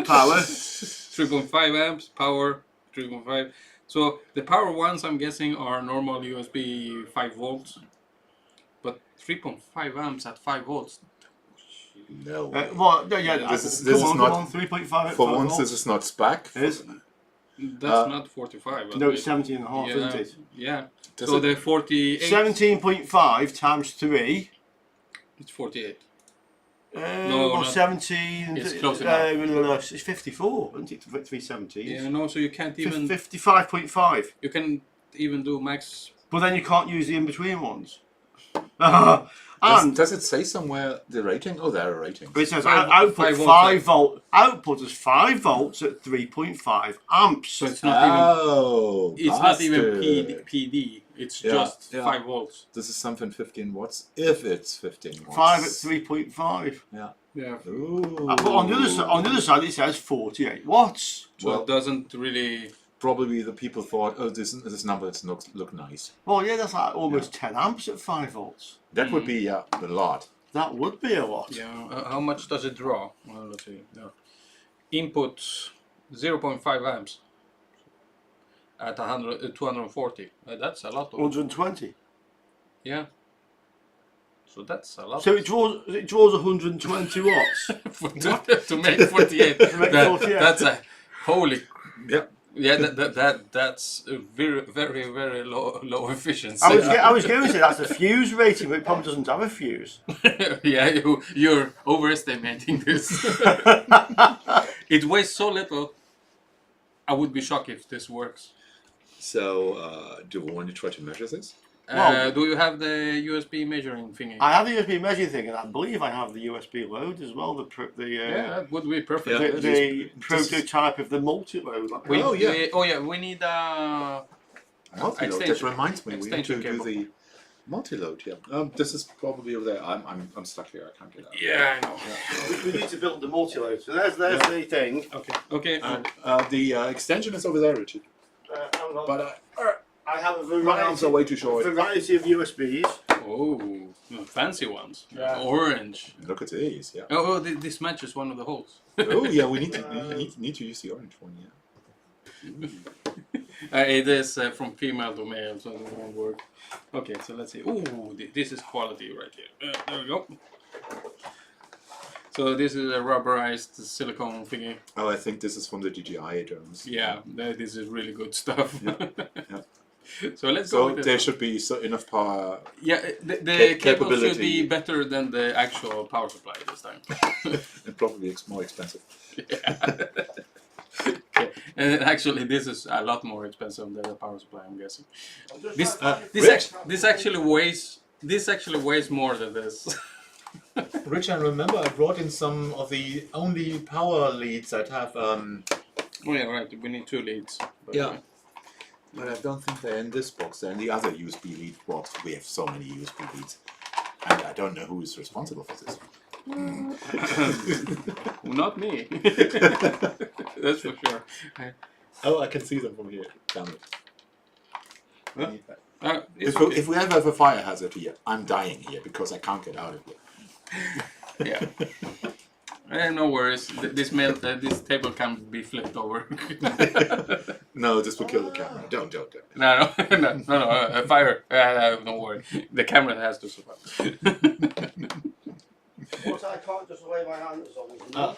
Power. 3.5 amps, power, 3.5. So the power ones, I'm guessing, are normal USB 5 volts. But 3.5 amps at 5 volts. No. Well, no, yeah, This is not 3.5. for once. This is not SPAC. It is. That's not 45. No, it's 17.5, isn't it? Yeah. Does So it- the 48. 17.5 times 3. It's 48. No, No, well, not- 17. It's close enough. It's 54, isn't it? 317. Yeah, no, so you can't even. 55.5. You can even do max. But then you can't use the in between ones. Does, And does it say somewhere the rating? Oh, there are ratings. it says Five- output 5 volts, 5 volt. Output is 5 volts at 3.5 amps. So it's not even. Oh, It's not even bastard. PD. It's Yeah, just yeah. 5 volts. This is something 15 watts. If it's 15 watts. 5 at 3.5. Yeah. Yeah. Ooh. But on the other side, it says 48 watts. So Well- it doesn't really. Probably the people thought, oh, this number look nice. Well, yeah, that's like almost 10 amps at 5 volts. That would be a lot. That would be a lot. Yeah. How much does it draw? Well, let's see. Yeah. Input 0.5 amps at 240. That's a lot. 120. Yeah. So that's a lot. So it draws 120 watts. to make 48. make 48. That's a holy. Yeah. Yeah, that's a very, very, very low efficiency. I was going to say that's a fuse rating, but it probably doesn't have a fuse. Yeah, you're overestimating this. It weighs so little. I would be shocked if this works. So, do we want to try to measure this? Well- Do you have the USB measuring thingy? I have the USB measuring thing, and I believe I have the USB load as well. Yeah, that would be perfect. Yeah. the prototype of the multi-load. We need a Multi-load. That extension. reminds me. We need to Extension do cable. the multi-load. Yeah. This is probably over there. I'm stuck here. I can't get out. Yeah, I know. We need to build the multi-load. So there's the thing. Okay. And the extension is over there, Richard. Hang on. But I have a my arms are way too short. variety of USBs. Oh, fancy ones. Yeah. Orange. Look at these. Yeah. Oh, this matches one of the holes. Oh yeah. We need to use the orange one. Yeah. It is from female to male, so it won't work. Okay, so let's see. Ooh, this is quality right here. There we go. So this is a rubberized silicone thingy. Oh, I think this is from the DJI drones. Yeah, this is really good stuff. Yeah. So let's go So with this there one. should be enough power. Yeah, the cable should capability. be better than the actual power supply this time. And probably more expensive. Okay. And actually, this is a lot more expensive than the power supply, I'm guessing. This actually weighs more than this. Rich, I remember I brought in some of the only power leads that have. Oh yeah, right. We need 2 leads. But, Yeah. But I don't think they're in this box. They're in the other USB lead box. We have so many USB leads. And I don't know who is responsible for this. Not me. That's for sure. Oh, I can see them from here. Damn it. Huh? If we ever have a fire hazard here, I'm dying here because I can't get out of here. Yeah. No worries. This table can be flipped over. No, this will kill the camera. Don't. No. Fire. Don't worry. The camera has to survive. What I can't just lay my hands on.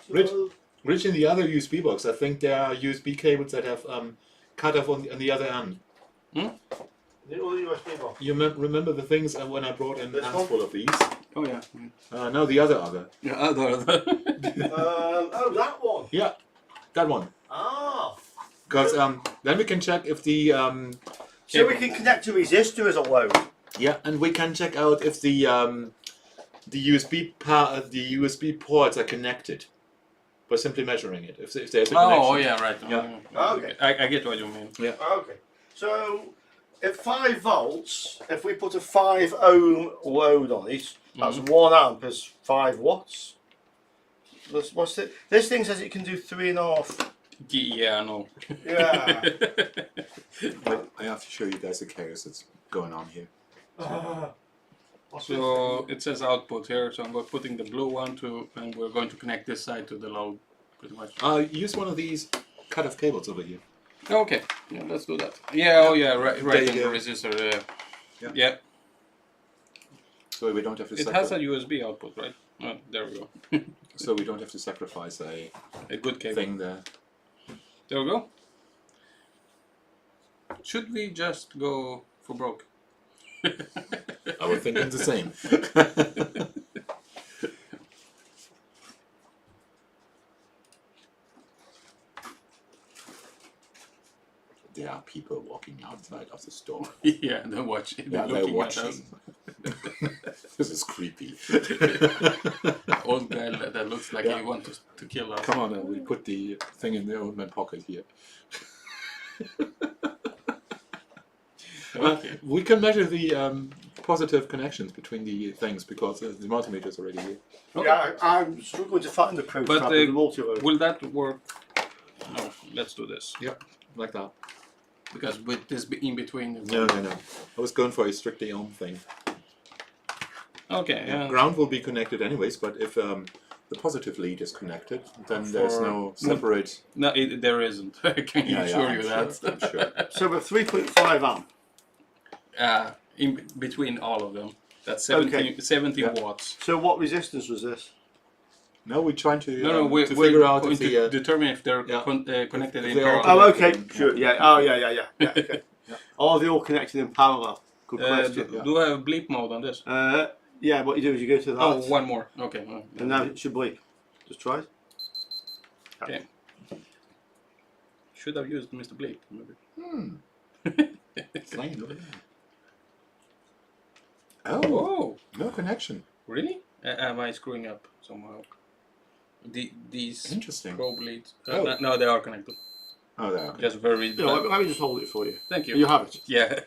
Rich, in the other USB box, I think there are USB cables that have cut off on the other end. The other USB box. You remember the things when I brought in a handful of these? Oh yeah. No, the other. Yeah, other. Oh, that one. Yeah, that one. Ah. Because then we can check if the So we can connect a resistor as a load. yeah, and we can check out if the USB ports are connected by simply measuring it. If there's a connection. Oh yeah, right. Yeah. Okay. I get what you mean. Yeah. Okay. So at 5 volts, if we put a 5 ohm load on it, that's 1 amp is 5 watts. What's it? This thing says it can do 3.5. Yeah, no. Yeah. I have to show you guys the chaos that's going on here. So it says output here, so I'm putting the blue one and we're going to connect this side to the load, pretty much. Use one of these cut-off cables over here. Okay, yeah, let's do that. Yeah, oh yeah, right There in you the go. resistor. Yeah. Yeah, So we don't have to. it has a USB output, right? Oh, there we go. So we don't have to sacrifice A good cable. thing there. There we go. Should we just go for broke? I was thinking the same. There are people walking outside of the store. Yeah, they're watching. Yeah, they're looking watching. at us. This is creepy. Old guy that looks like he wants to kill us. Come on, we put the thing in the old man pocket here. Okay. We can measure the positive connections between the things because the multimeter is already here. Okay. Yeah, I'm struggling to find the proof But of the multi-load. will that work? No, let's do this. Yep, like that. Because with this in between. No. I was going for a strictly ohm thing. Okay, yeah. Ground will be connected anyways, but if the positive lead is connected, then there's no separate. No, there isn't. I can assure you that. Sure, I'm sure. So we're 3.5 amp. In between all of them. That's 70 watts. So what resistance was this? No, we're trying to We're figure out going if to the determine if they're connected in they are parallel. Oh, okay, sure, yeah. Oh, yeah. Okay. Oh, they're all connected in parallel. Good question. Do I have bleep mode on this? Yeah, what you do is you go to that. Oh, one more. Okay. And now it should bleep. Just try it. Okay. Should have used Mr. Bleep. Plain over there. Oh, No connection. really? Am I screwing up somehow? These Interesting. probe leads. Oh. No, they are connected. Oh, there. Okay. Just very. You know, let me just hold it for you. Thank you. You have it. Yeah.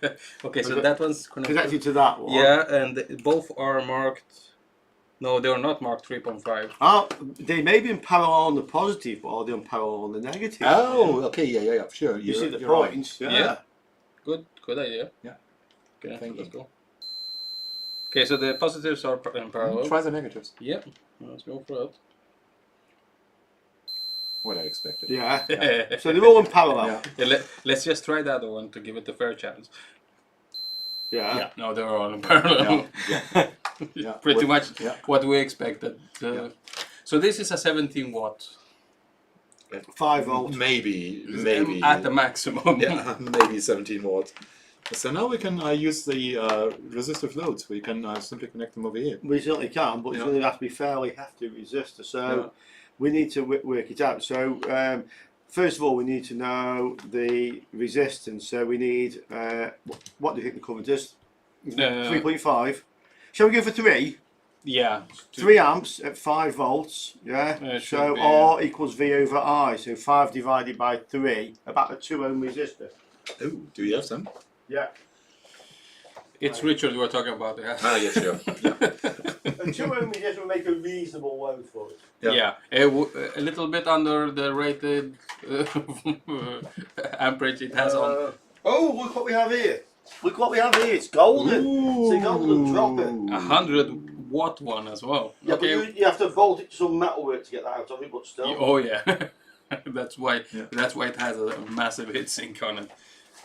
Okay, so that one's connected. Connected to that one. Yeah, and both are marked. No, they are not marked 3.5. Oh, they may be in parallel on the positive, or they're in parallel on the negative. Oh, okay, yeah, sure. You see the you're right. points? Yeah. Good idea. Yeah. Okay, Thank let's you. go. Okay, so the positives are in parallel. Try the negatives. Yeah, let's go for that. What I expected. Yeah. So they're all in parallel. Yeah. Yeah, let's just try the other one to give it a fair chance. Yeah. No, they're all in parallel. Yeah. Yeah. Pretty much Yeah. what we expected. So this is a 17 watt. 5 volt. Maybe At the maximum. yeah, maybe 17 watts. So now we can use the resistive loads. We can simply connect them over here. We certainly can, but it's Yeah. going to have to be fairly hefty resistor. So Yeah. we need to work it out. So first of all, we need to know the resistance. So we need what do you think the current is? 3.5. Shall we go for 3? Yeah. 3 amps at 5 volts. Yeah. It should So be, R equals V over I. So 5 divided by 3, about a 2 ohm resistor. Oh, do you have some? Yeah. It's Richard we're talking about. Yeah. Ah, yeah, sure. A 2 ohm resistor will make a reasonable load for it. Yeah, a little bit under the rated amperage it has on. Oh, look what we have here. Look what we have here. It's golden. It's a golden dropper. 100 watt one as well. Yeah, Okay. but you have to bolt it to some metalwork to get that out of it, but still. Oh yeah, that's why. Yeah. That's why it has a massive heat sink on it.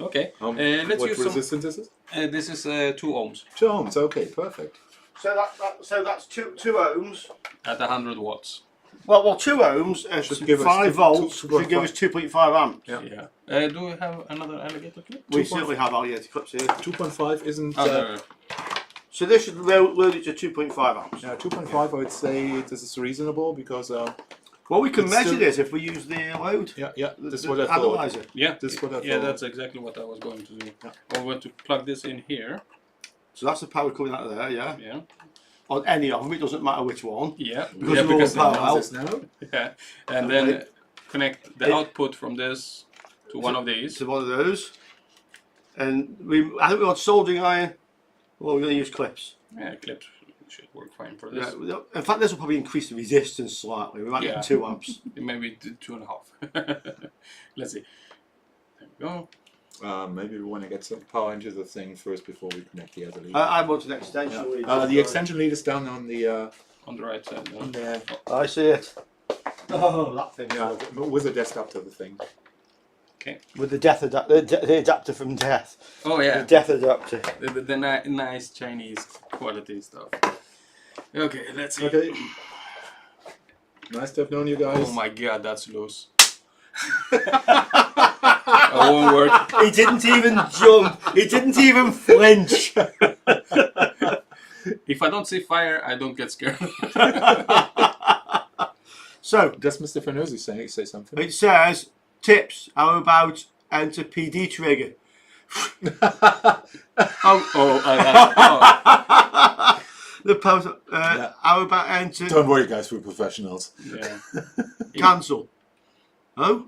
Okay. Let's what use resistance is it? this is 2 ohms 2 ohms. Okay, perfect. So that's two ohms. at 100 watts. Well, 2 ohms at Should give us 5 volts two- should give us 2.5 amps. Yeah. Yeah. Do we have another alligator clip? We certainly have alligator clips here. 2.5 isn't. Oh, no. So this should load it to 2.5 amps. Yeah, 2.5. I would say this is reasonable because. Well, we can It's measure still- this if we use the load. Yeah. This is the what I thought. analyzer. Yeah. This is what I Yeah, thought. that's exactly what I was going to do. Yeah. I'm going to plug this in here. So that's the power coming out of there, yeah. Yeah. On any of them, it doesn't matter which one. Yeah. Because yeah, of all because the power. Analysis now. yeah. And Okay. then connect the output from this to one of these. To one of those. And I think we want soldering iron. Well, we're going to use clips. Yeah, clips should work fine for this. Yeah, in fact, this will probably increase the resistance slightly. We might Yeah. get 2 amps. Maybe 2.5. Let's see. There we go. Maybe we want to get some power into the thing first before we connect the other lead. I want an extension lead. The extension lead is down on the. On the right side. On there. I see it. Oh, that thing. Yeah, with the desktop to the thing. Okay. With the death the adapter from Death. Oh yeah. The Death adapter. The nice Chinese quality stuff. Okay, let's see. Okay. Nice to have known you guys. Oh my god, that's loose. It won't work. He didn't even jump. He didn't even flinch. If I don't see fire, I don't get scared. So, Does Mr. Fernuzzi say something? it says, tips, how about enter PD trigger? The post, Yeah. how about enter Don't worry, guys, we're professionals. Yeah. cancel? Oh?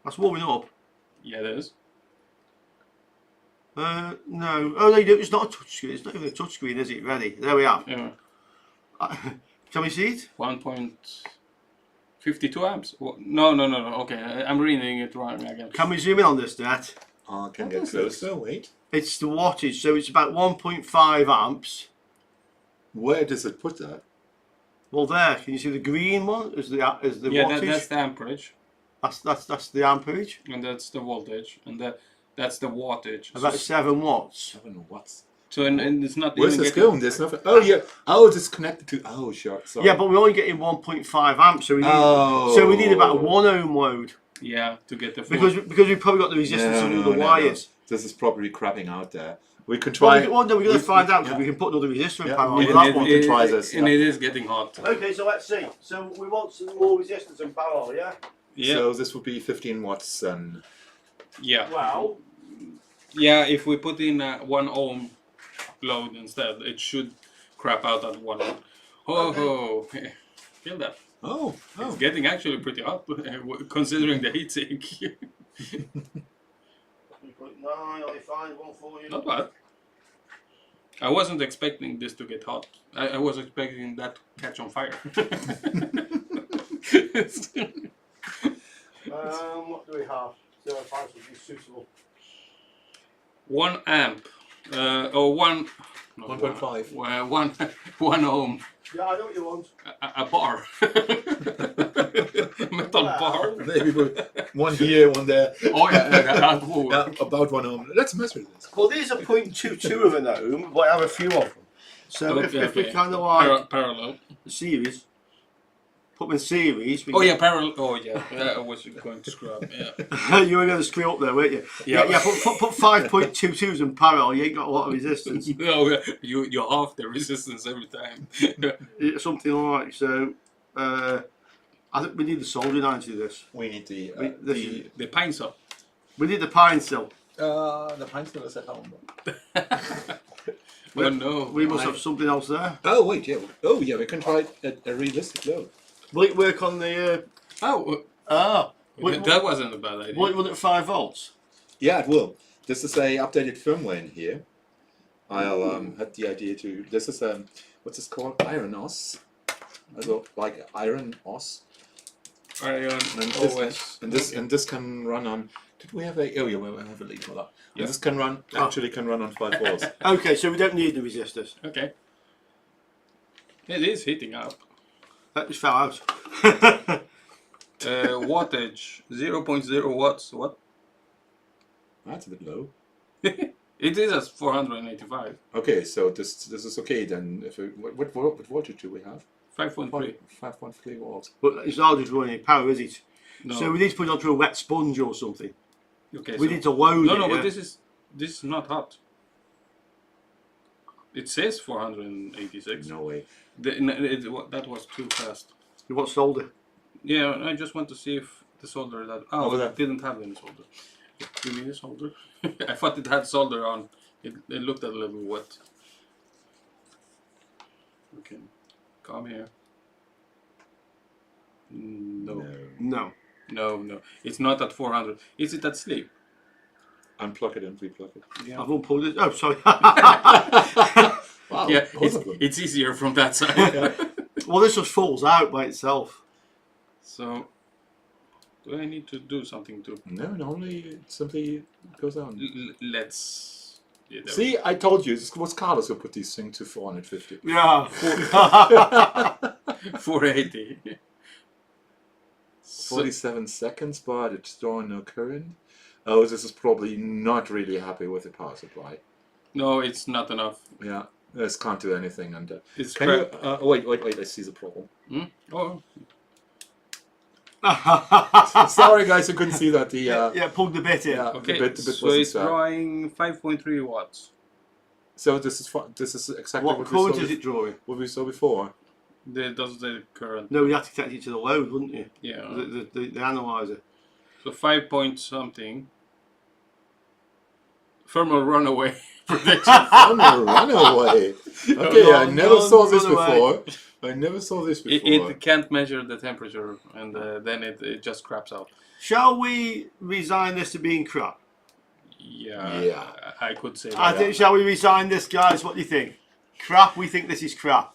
That's warming up. Yeah, it is. No. Oh, no, it's not a touchscreen. It's not even a touchscreen, is it? Ready? There we are. Yeah. Can we see it? 1.52 amps. No. Okay, I'm reading it wrong again. Can we zoom in on this, Nat? I can get closer, wait. It's the wattage, so it's about 1.5 amps. Where does it put that? Well, there. Can you see the green one? Is the Yeah, wattage? that's the amperage, That's the amperage. and that's the voltage, and that's the wattage. About 7 watts. 7 watts. So and it's not Where's even this getting- going? There's nothing. Oh, yeah. Oh, it's connected to. Oh, sure. Sorry. Yeah, but we're only getting 1.5 amps, so we need about a 1 ohm load Yeah, to get the full. because we've probably got the resistance No, of no, all the no, wires. This is probably crapping out there. We could Well, try. we're going to find out because yeah. we can put another resistor in Yeah, power we on can- that one. can try this, And yeah. it is getting hot. Okay, so let's see. So we want some more resistance and power, yeah? Yeah. So this would be 15 watts and. Yeah. Well, Yeah, if we put in a 1 ohm load instead, it should crap out at 1 ohm. Oh, feel that. Oh, It's getting actually pretty hot, considering the heat sink. 3.9, only fine, one for you. Not bad. I wasn't expecting this to get hot. I was expecting that to catch on fire. What do we have? 0.5 would be suitable. 1 amp. Or 1... 1.5. 1 ohm. Yeah, I know what you want. A bar. Metal bar. maybe one here, one there. Oh yeah. Oh. Yeah, about 1 ohm. Let's measure this. Well, these are 0.22 of an ohm, but I have a few of them. So Okay, if we okay. kind of like Parallel. the series, put them in series. Oh yeah, parallel. Oh yeah, I was going to screw up. Yeah. You were going to screw up there, weren't you? Yeah. Yeah. Put 5.22s in parallel. You ain't got a lot of resistance. No, you half the resistance every time. Yeah, something like so. I think we need the soldering iron to do this. We need The pine saw. We need the pine saw. the pine saw is at home. Oh no. We must have something else there. Oh wait, yeah. Oh yeah, we can try a realistic load. Will it work on the? That wasn't a bad idea. Will it run at 5 volts? Yeah, it will. This is a updated firmware in here. I'll had the idea to. This is what's this called? Iron OS. Also like iron OS. Iron OS. And this can run on. Did we have a? Oh yeah, we have a lead for that. Yeah. And this can run can run on 5 volts. Okay, so we don't need the resistors. Okay. It is heating up. That just fell out. Wattage 0.0 watts. What? That's a bit low. It is at 485. Okay, so this is okay then. If what voltage do we have? 5.3. 5.3 volts. But it's not just running power, is it? No. So we need to put it onto a wet sponge or something. Okay. We need to load it. No, yeah? but this is not hot. It says 486. No way. That was too fast. You want solder? Yeah, I just want to see if the solder that Over there. it didn't have any solder. You need a solder? I thought it had solder on. It looked a little wet. Okay, come here. No. No. It's not at 400. Is it at sleep? Unplug it and replug it. Yeah. I've unplugged it. Oh, sorry. Wow. Yeah, both of them. it's easier from that side. Well, this just falls out by itself. So, do I need to do something to? No, normally it simply goes on. Let's. Yeah, See, I told you, it was Carlos who put these things to 450. Yeah. 480. 47 seconds, but it's drawing no current. Oh, this is probably not really happy with the power supply. No, it's not enough. Yeah, this can't do anything. And It's can you? Wait! I see the problem. Hmm? Oh. Sorry, guys, you couldn't see that. The Yeah, plug the bit in. yeah, Okay, the bit so wasn't it's set. drawing 5.3 watts. So this is exactly What what current we is saw, it drawing? what we saw before. Does the current? No, you have to connect it to the load, wouldn't you? Yeah. The analyzer. So 5 point something. Thermal runaway protection. Run away. Okay, I never saw this run away. before. I never saw this before. It can't measure the temperature, and then it just craps out. Shall we resign this to being crap? Yeah. I could say that. I think. Shall we resign this, guys? What do you think? Crap. We think this is crap.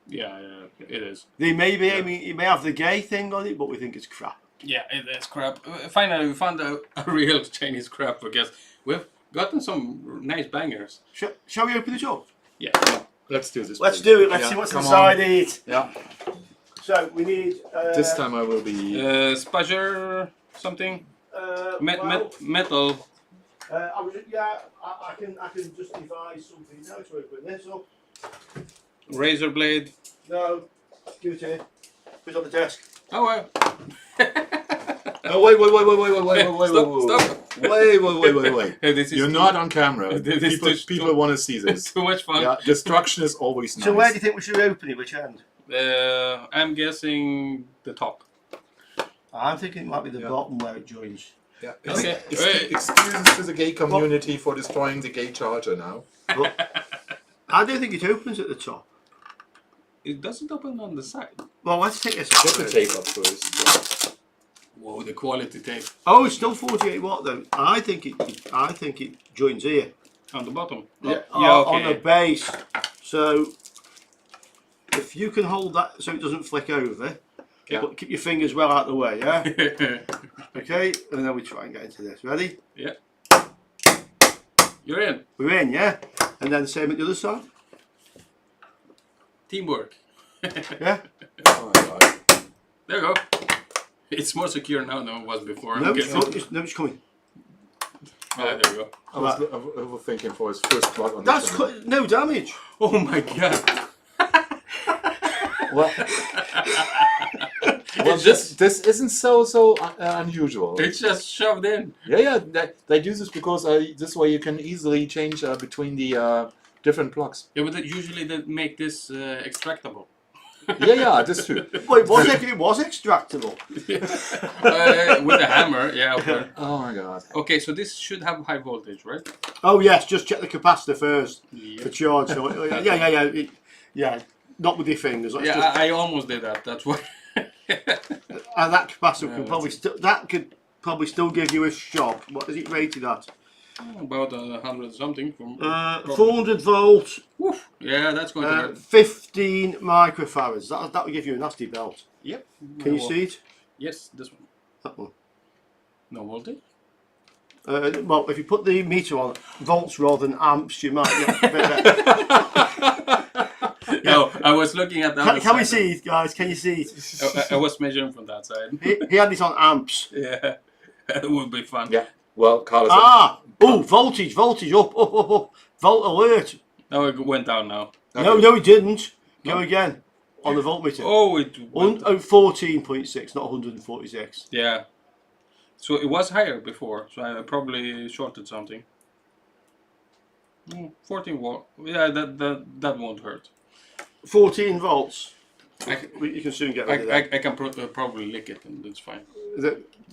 Yeah, it is. They may be aiming. It may have the gay thing on it, but we think it's crap. Yeah, it is crap. Finally, we found a real Chinese crap because we've gotten some nice bangers. Shall we open it up? Yeah. Let's do this. Let's please. do it. Let's Yeah, see what's come inside on. it. Yeah. So we need. This time I will be. Spudger something. Well, Metal. I can just devise something. Now to open this up. Razor blade. No, give it here. Put it on the desk. Oh well. Oh wait! Stop. Wait! This is You're not on camera. This is People want to see this. too much fun. Yeah, destruction is always nice. So where do you think we should open it? Which end? I'm guessing the top. I'm thinking it might be the bottom where it joins. Yeah. Okay. Excuses to the gay community for destroying the gay charger now. But I don't think it opens at the top. It doesn't open on the side. Well, let's take this Get the off. tape up first. Whoa, the quality tape Oh, it's still 48 watt though. I think it joins here. on the bottom. Yeah, Yeah, on the okay. base. So if you can hold that so it doesn't flick over, Yeah. but keep your fingers well out of the way, yeah? Okay, and then we try and get into this. Ready? Yeah. You're in. We're in, yeah? And then same at the other side. Teamwork. Yeah? Oh my God. There you go. It's more secure now than it was before. No, I'm guessing. it's coming. Ah, there we go. I was thinking for his first plug on That's this. no damage. Oh my god. Well, this isn't so unusual. It's just shoved in. Yeah. They do this because this way you can easily change between the different plugs. Yeah, but usually they make this extractable. Yeah, that's true. Wait, what if it was extractable? With a hammer, yeah. But... Oh my god. Okay, so this should have high voltage, right? Oh yes, just check the capacitor first Yeah. for charge. So, yeah. Not with your fingers. Let's Yeah, just, I almost did that. That's why. and that capacitor Yeah, could probably still give you a shock. What is it rated at? About 100 something from. 400 volts. Woof. Yeah, that's going to hurt. 15 microfarads. That will give you a nasty belt. Yep. Can you see it? Yes, this one. That one. No voltage. Well, if you put the meter on volts rather than amps, you might get a bit better. No, I was looking at that. Can we see it, guys? Can you see it? I was measuring from that side. He had it on amps. Yeah, it would be fun. Yeah. Well, Carlos. Voltage, up. Volt alert. No, it went down now. Okay. No, it didn't. Go No. again on the voltmeter. Oh, it went. 14.6, not 146. Yeah. So it was higher before, so I probably shorted something. 14 volt. Yeah, that won't hurt. 14 volts. I, You can soon get rid of that. I can probably lick it and it's fine.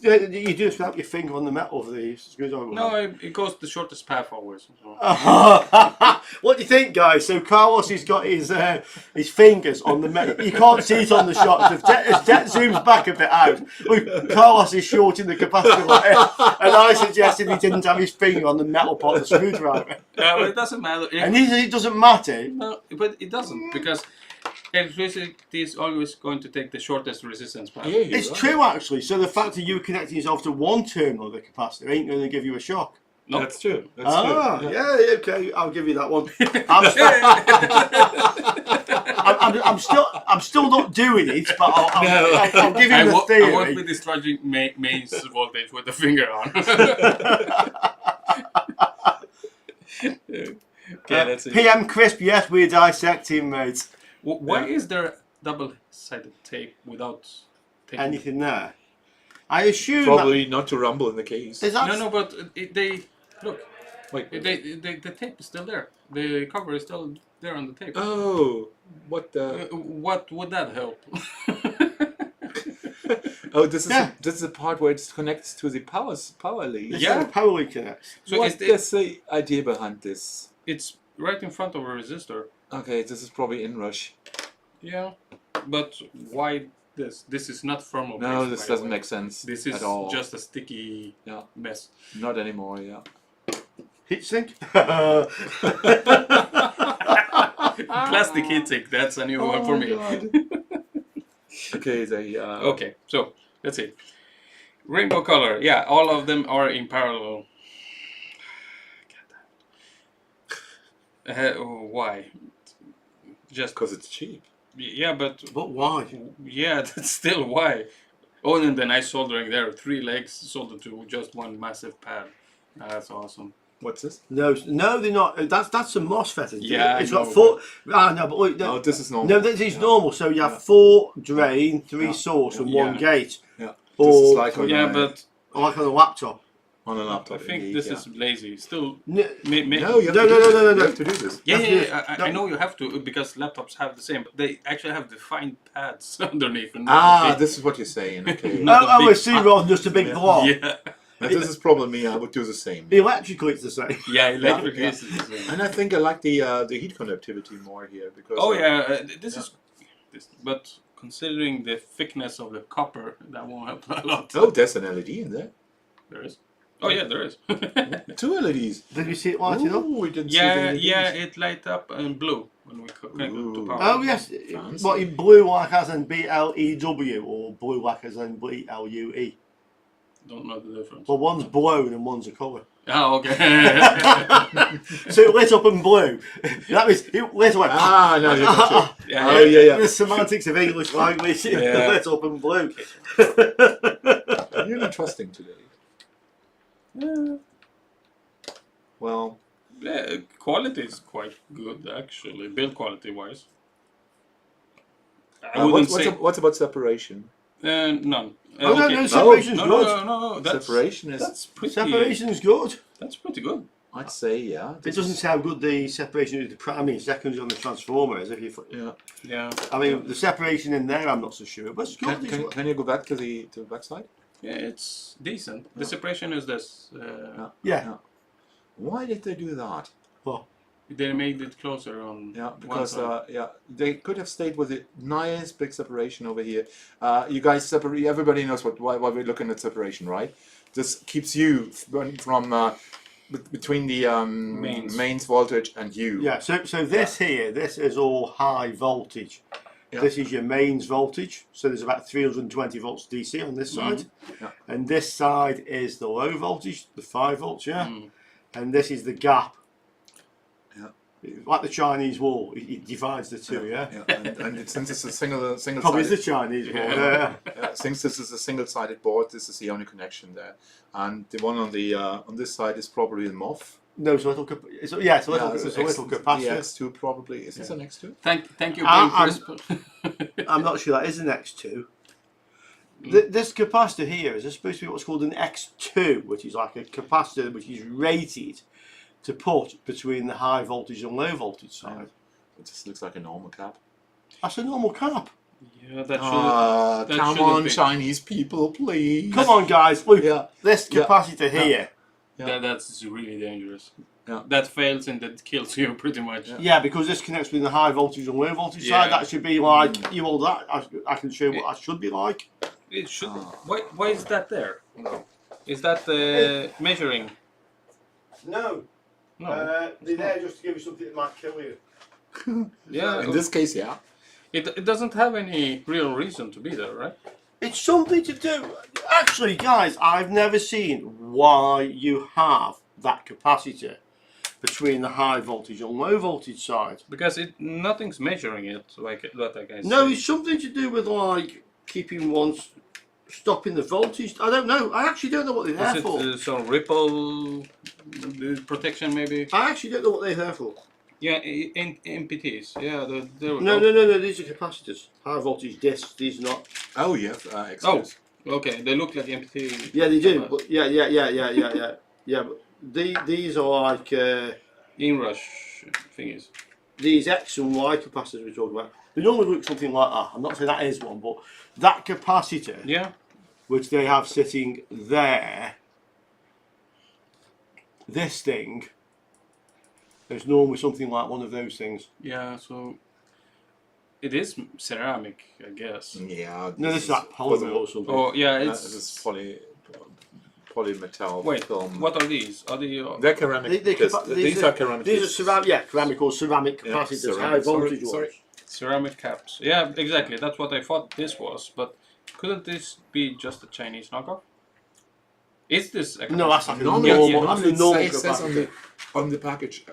You just wrap your finger on the metal of the screwdriver. No, it goes the shortest path always. So. What do you think, guys? So Carlos has got his fingers on the metal. You can't see it on the shot. If Jet zooms back a bit out, look, Carlos is shorting the capacitor there, and I suggested he didn't have his finger on the metal part of the screwdriver. Yeah, but it doesn't matter. And it doesn't matter. No, but it doesn't because electricity is always going to take the shortest resistance path. Yeah, It's true, actually. So the fact that you connecting yourself to one terminal of the capacitor ain't going to give you a shock. No. That's true. That's true. Yeah, okay, I'll give you that one. I'm still not doing it, but I'll give you the theory. I won't be discharging mains voltage with the finger on. Okay, that's it. PM Crisp, yes, we're dissecting, mate. Why is there double-sided tape without taking Anything there? I assume Probably not to rumble in the case. No, but they look. Wait. The tape is still there. The cover is still there on the tape. Oh, what the? What would that help? Oh, this is the part where it connects to the power lead. This Yeah. is the power lead connects. So What is the idea behind this? it's right in front of a resistor. Okay, this is probably inrush. Yeah, but why this? This is not thermal. No, this doesn't make sense This is at all. just a sticky Yeah. mess. Not anymore. Yeah. Heatsink? Plastic heatsink. That's a new one for me. Okay, they. Okay, so let's see. Rainbow color. Yeah, all of them are in parallel. Why? Just Because it's cheap. yeah, but But why? yeah, that's still why. Oh, and then I soldering there 3 legs soldered to just one massive pad. That's awesome. What's this? No, they're not. That's a MOSFET. Isn't it? Yeah, It's I got know, 4. No, but look, No, this is normal. no, this is normal. So you have 4 drain, 3 source, and 1 Yeah. gate. Yeah. Or This is like on Yeah, a, but like on a laptop. on a I laptop. think indeed, this yeah. is lazy. Still, No, No, you have No, to no, do no, no, this. no, You no. have to do this. yeah, I No. know you have to because laptops have the same, but they actually have defined pads underneath. And This is what you're saying. Okay. Not a I big- see rather than just a big blob. Yeah, But this is probably me. I would do the same. Electrically, it's the same. yeah, electric Yeah. is the same. And I think I like the heat conductivity more here because. Oh yeah, this is, but considering the thickness of the copper, that won't help a lot. Oh, there's an LED in there. There is. Oh yeah, there is. 2 LEDs. Did you see it lighting up? Ooh, we didn't see yeah, the LEDs. yeah, it light up in blue when we connect it to Ooh. power. Oh yes, Fancy. what in blue like as in BLEW or blue like as in BLUE. Don't know the difference. Well, one's blown and one's a colour. Oh, okay. So it lit up in blue. That means it lit up. Ah, no, you got it. Yeah, Oh, yeah. The semantics of English language. It Yeah. lit up in blue. You're not trusting today. Well, quality is quite good actually, build quality wise. I wouldn't say what's about separation? none. Oh Okay. no, separation's No, good. no. Separation is. That's pretty. Separation's good. That's pretty good. I'd say yeah. It doesn't say how good the separation is the primary and secondary on the transformer is. If you, Yeah. Yeah. I mean, the separation in there, I'm not so sure, but it's good. Can you go back to the back side? Yeah, it's decent. The separation is this. Yeah. Why did they do that? Well, They made it closer on. Yeah, one because side. they could have stayed with a nice big separation over here. You guys separate. Everybody knows why we're looking at separation, right? This keeps you from between the mains voltage and you. yeah. So this here, this is all high voltage. Yeah. This is your mains voltage. So there's about 320 volts DC on this side, Yeah. and this side is the low voltage, the 5 volts. Yeah, and this is the gap. Like the Chinese wall, it divides the two, yeah? And since it's a single Probably sided, the Chinese wall, since this is a single-sided board, this is the only connection there. And the one on the on this side is probably the MOF. No, it's a little, it's a little The capacitor. X2 probably. Is this an X2? Thank you, I'm Chris. I'm not sure that is an X2. This capacitor here is supposed to be what's called an X2, which is like a capacitor which is rated to put between the high voltage and low voltage side. It just looks like a normal cap. That's a normal cap. Yeah, that should. Come shouldn't on, be. Chinese people, please. Come on, guys, look, Yeah. this capacitor here. That's really dangerous. Yeah. That fails and that kills you pretty much. Yeah, because this connects between the high voltage and low voltage Yeah. side. That should be like you all that. I can show you what that should be like. It should. Why is that there? Is that measuring? No. No. They're there just to give you something that might kill you. Yeah. In this case, yeah. It doesn't have any real reason to be there, right? It's something to do. Actually, guys, I've never seen why you have that capacitor between the high voltage and low voltage side. Because nothing's measuring it, like what I can No, say. it's something to do with like keeping stopping the voltage. I don't know. I actually don't know what they're there Is for. it some ripple protection maybe? I actually don't know what they're there for. Yeah, in MPTs. Yeah, No. These are capacitors. High voltage discs. These are not. Oh, yeah. Oh, okay. They look like MPT. Yeah, they do. But yeah. Yeah, but these are like Inrush thingies. these X and Y capacitors we're talking about. They normally look something like that. I'm not saying that is one, but that capacitor, Yeah. which they have sitting there, this thing is normally something like one of those things. Yeah. So it is ceramic, I guess. Yeah. No, this is like polymer or something. Oh yeah, This it's. is polymetal Wait, film. what are these? Are they? They're ceramic. These are ceramic. These are discs. ceramic or ceramic Yeah, capacitors, ceramic. high voltage Sorry. ones. Ceramic caps. Yeah, exactly. That's what I thought this was. But couldn't this be just a Chinese knockoff? Is this a No, that's like a Normally, normal, normally that's a normal it says capacitor. on the package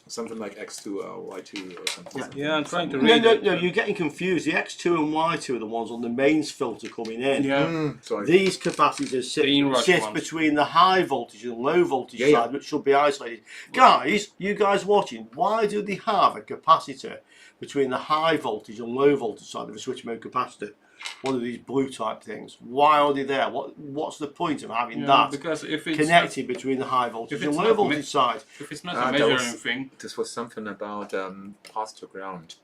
something like X2 or Y2 or something. Yeah, I'm trying to No, read it. you're getting confused. The X2 and Y2 are the ones on the mains filter coming in. Yeah. Sorry. These capacitors The inrush sit ones. between the high voltage and low voltage Yeah, yeah. side, which should be isolated. Guys, you guys watching, why do they have a capacitor between the high voltage and low voltage side of a switch mode capacitor? One of these blue type things. Why are they there? What's the point of having Yeah, that because if it's connected between the high voltage if and it's low not voltage side? if it's not a that measuring was- thing, This was something about path to ground,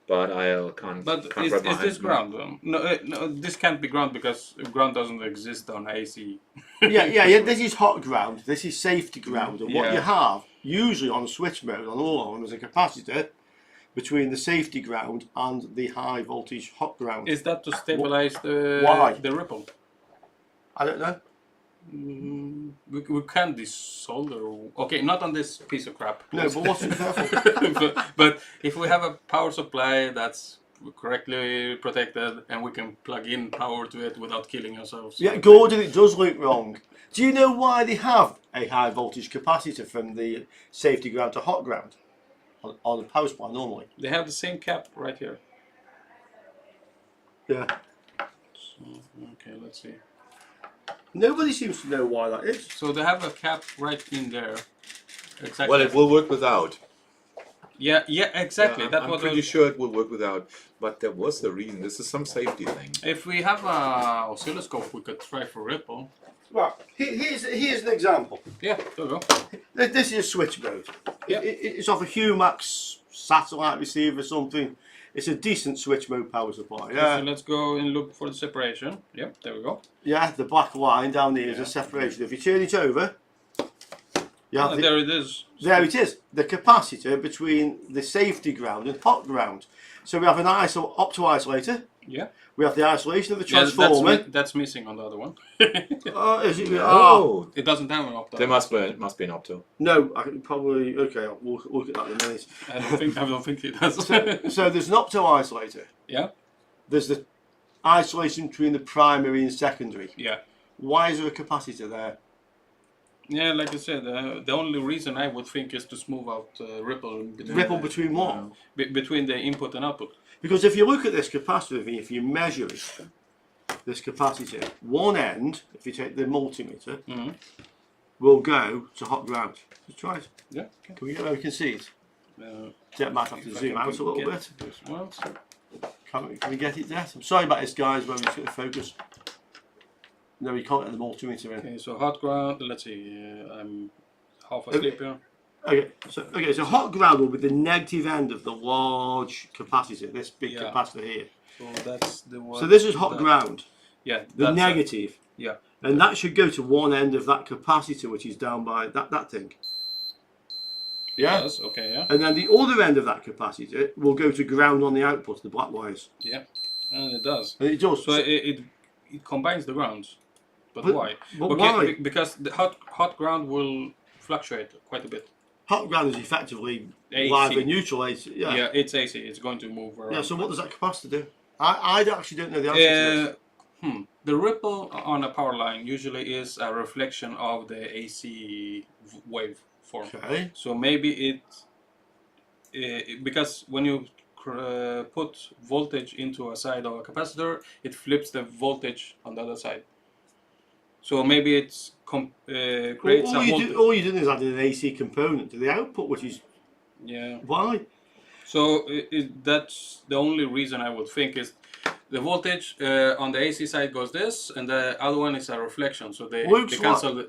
but I can't. but can't is wrap my this hands around. ground? No, this can't be ground because ground doesn't exist on AC. yeah. This is hot ground. This is safety ground, and what Yeah. you have usually on a switch mode on all of them is a capacitor between the safety ground and the high voltage hot ground. Is that to stabilize Why? the ripple? I don't know. We can't desolder. Okay, not on this piece of crap. No, but what's it there for? but if we have a power supply that's correctly protected and we can plug in power to it without killing ourselves. Yeah, Gordon, it does look wrong. Do you know why they have a high voltage capacitor from the safety ground to hot ground on the power supply normally? They have the same cap right here. Yeah. So, okay, let's see. Nobody seems to know why that is. So they have a cap right in there, Exactly. Well, it will work without. Yeah, exactly. Yeah, That's I'm what pretty sure it will work without. But there was a reason. This is some safety thing. If we have a oscilloscope, we could try for ripple. Well, here's an example. Yeah, there we go. This is a switch mode. Yeah. It's off a Humax satellite receiver or something. It's a decent switch mode power supply. Yeah. So let's go and look for the separation. Yep, there we go. Yeah, the black line down here is a separation. If you turn it over, you have There it is. there it is. The capacitor between the safety ground and hot ground. So we have an opto isolator. Yeah. We have the isolation of the Yeah, transformer. that's missing on the other one. Is it? Oh, It doesn't have an opto. there must be an opto. No, I can probably. Okay, we'll look at that in a minute. I don't think it does. So there's an opto isolator. Yeah. There's the isolation between the primary and secondary. Yeah. Why is there a capacitor there? Yeah, like I said, the only reason I would think is to smooth out ripple. Ripple between what? Between the input and output. Because if you look at this capacitor, if you measure it, this capacitor, one end, if you take the multimeter, will go to hot ground. Just try it. Yeah. Can we get where we can see it? That might have to If I zoom can out a little bit. this one. Can we get it there? I'm sorry about this, guys, when we just get the focus. No, we can't get the multimeter in. Okay, so hot ground. Let's see. I'm half asleep here. Okay, so hot ground will be the negative end of the large capacitor, this big capacitor here. So that's the one. So this is hot ground, Yeah. the negative. Yeah. And that should go to one end of that capacitor, which is down by that thing. Yeah? Yes, okay, yeah. And then the other end of that capacitor will go to ground on the output, the black wires. Yeah. And it does. And it does. So it combines the grounds. But why? But Okay, why? Because the hot ground will fluctuate quite a bit. Hot ground is effectively AC. live and neutral AC. Yeah, it's AC. It's going to move around. Yeah, so what does that capacitor do? I actually don't know the answer to this. The ripple on a power line usually is a reflection of the AC wave form. Okay. So maybe because when you put voltage into a side of a capacitor, it flips the voltage on the other side. So maybe it's creates all you're doing is adding an AC component to the output, which is why. So that's the only reason I would think is the voltage on the AC side goes this, and the other one is a reflection. So they cancel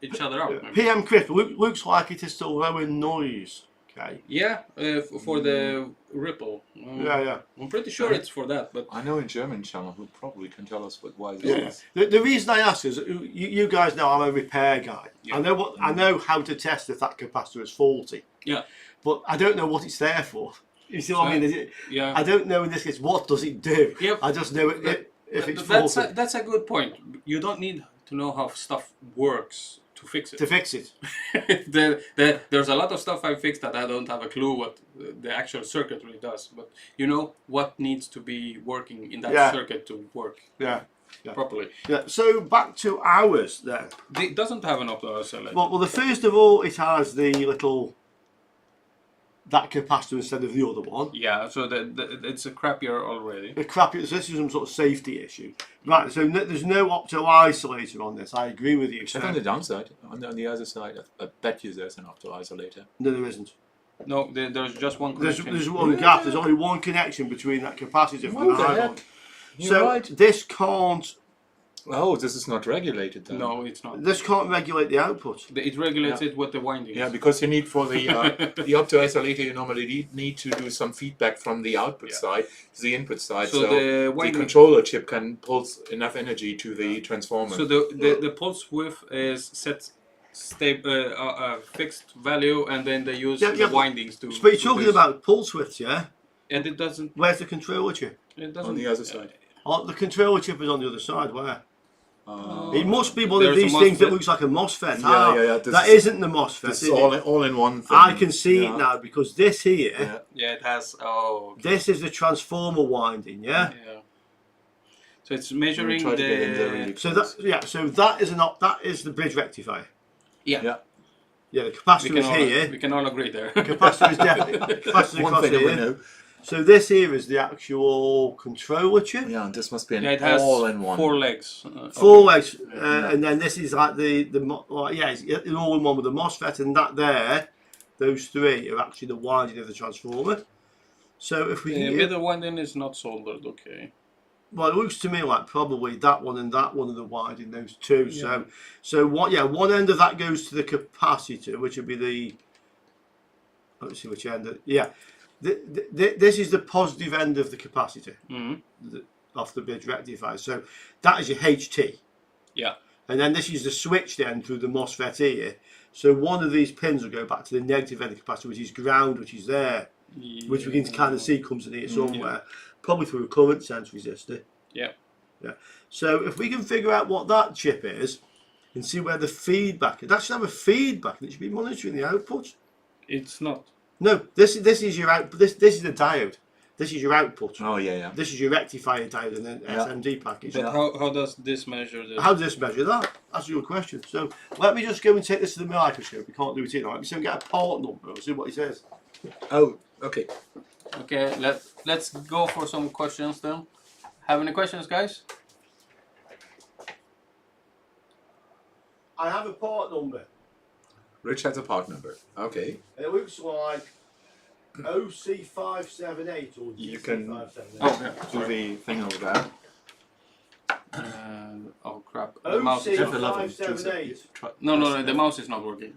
each other out. Maybe. PM Crisp looks like it is to lower noise. Okay. Yeah, for the ripple. Yeah. I'm pretty sure it's for that, but I know a German channel who probably can tell us why this is. The reason I ask is you guys know I'm a repair guy. Yeah. I know how to test if that capacitor is faulty. Yeah. But I don't know what it's there for. You see what I mean? Yeah. I don't know in this case what does it do. Yep. I just know if it's faulty. That's a good point. You don't need to know how stuff works to fix it. To fix it. There's a lot of stuff I fixed that I don't have a clue what the actual circuitry does, but you know what needs to be working in that circuit to work properly. Yeah. So back to ours then. It doesn't have an opto oscillator. Well, the first of all, it has the little that capacitor instead of the other one. Yeah, so it's a crappier already. The crappy. So this is some sort of safety issue, right? So there's no opto isolator on this. I agree with you. Check on the downside. On the other side, I bet you there's an opto isolator. No, there isn't. No, there's just one connection. There's one gap. There's only one connection between that capacitor from the high one. You're right. This can't. Oh, this is not regulated then. No, it's not. This can't regulate the output. It regulates it with the windings. Yeah, because you need for the the opto isolator, you normally need to do some feedback from the output side to the input side, so the controller chip can pulse enough energy to the transformer. So the pulse width is set fixed value, and then they use the windings to. But you're talking about pulse widths, yeah? And it doesn't. Where's the controller chip? It doesn't. On the other side. Oh, the controller chip is on the other side. Where? It must be one of these things that looks like a MOSFET. Yeah. That isn't the MOSFET. This is all in one thing. I can see it now because this here. Yeah, it has. Oh. Okay. This is the transformer winding. Yeah. So it's measuring the. So that is that is the bridge rectifier. Yeah. Yeah, the capacitor is here. We can all agree there. Capacitor is definitely capacitor one across thing here. we know. So this here is the actual controller chip. Yeah, and this must be an Yeah, it has all-in-one. 4 legs. Four legs, and then this is like it's an all-in-one with the MOSFET, and that there, those 3 are actually the winding of the transformer. So if we The can middle winding is not soldered, okay. well, it looks to me like probably that one and that one are the winding, those 2. Yeah. So what? Yeah, one end of that goes to the capacitor, which would be the. Let's see which end. Yeah, this is the positive end of the capacitor off the bridge rectifier. So that is your HT. Yeah. And then this is the switched end through the MOSFET here. So one of these pins will go back to the negative end of the capacitor, which is ground, which is there, which we can kind of see comes in here somewhere, probably through a current sense resistor. Yeah. Yeah. So if we can figure out what that chip is and see where the feedback is, that should have a feedback and it should be monitoring the output. It's not. No, this is your output. This is the diode. This is your output. Oh yeah, yeah. This is your rectifier diode and then SMD package. But how does this measure this? How does this measure that? That's a good question. So let me just go and take this to the microscope. We can't do it here. Let me see if we can get a part number and see what he says. Oh, okay. Okay, let's go for some questions then. Have any questions, guys? I have a part number. Rich has a part number. Okay. And it looks like OC578 or You can- GC578. Oh, yeah. Do the thing over there. Oh crap. The mouse is not. OC578. No, the mouse is not working.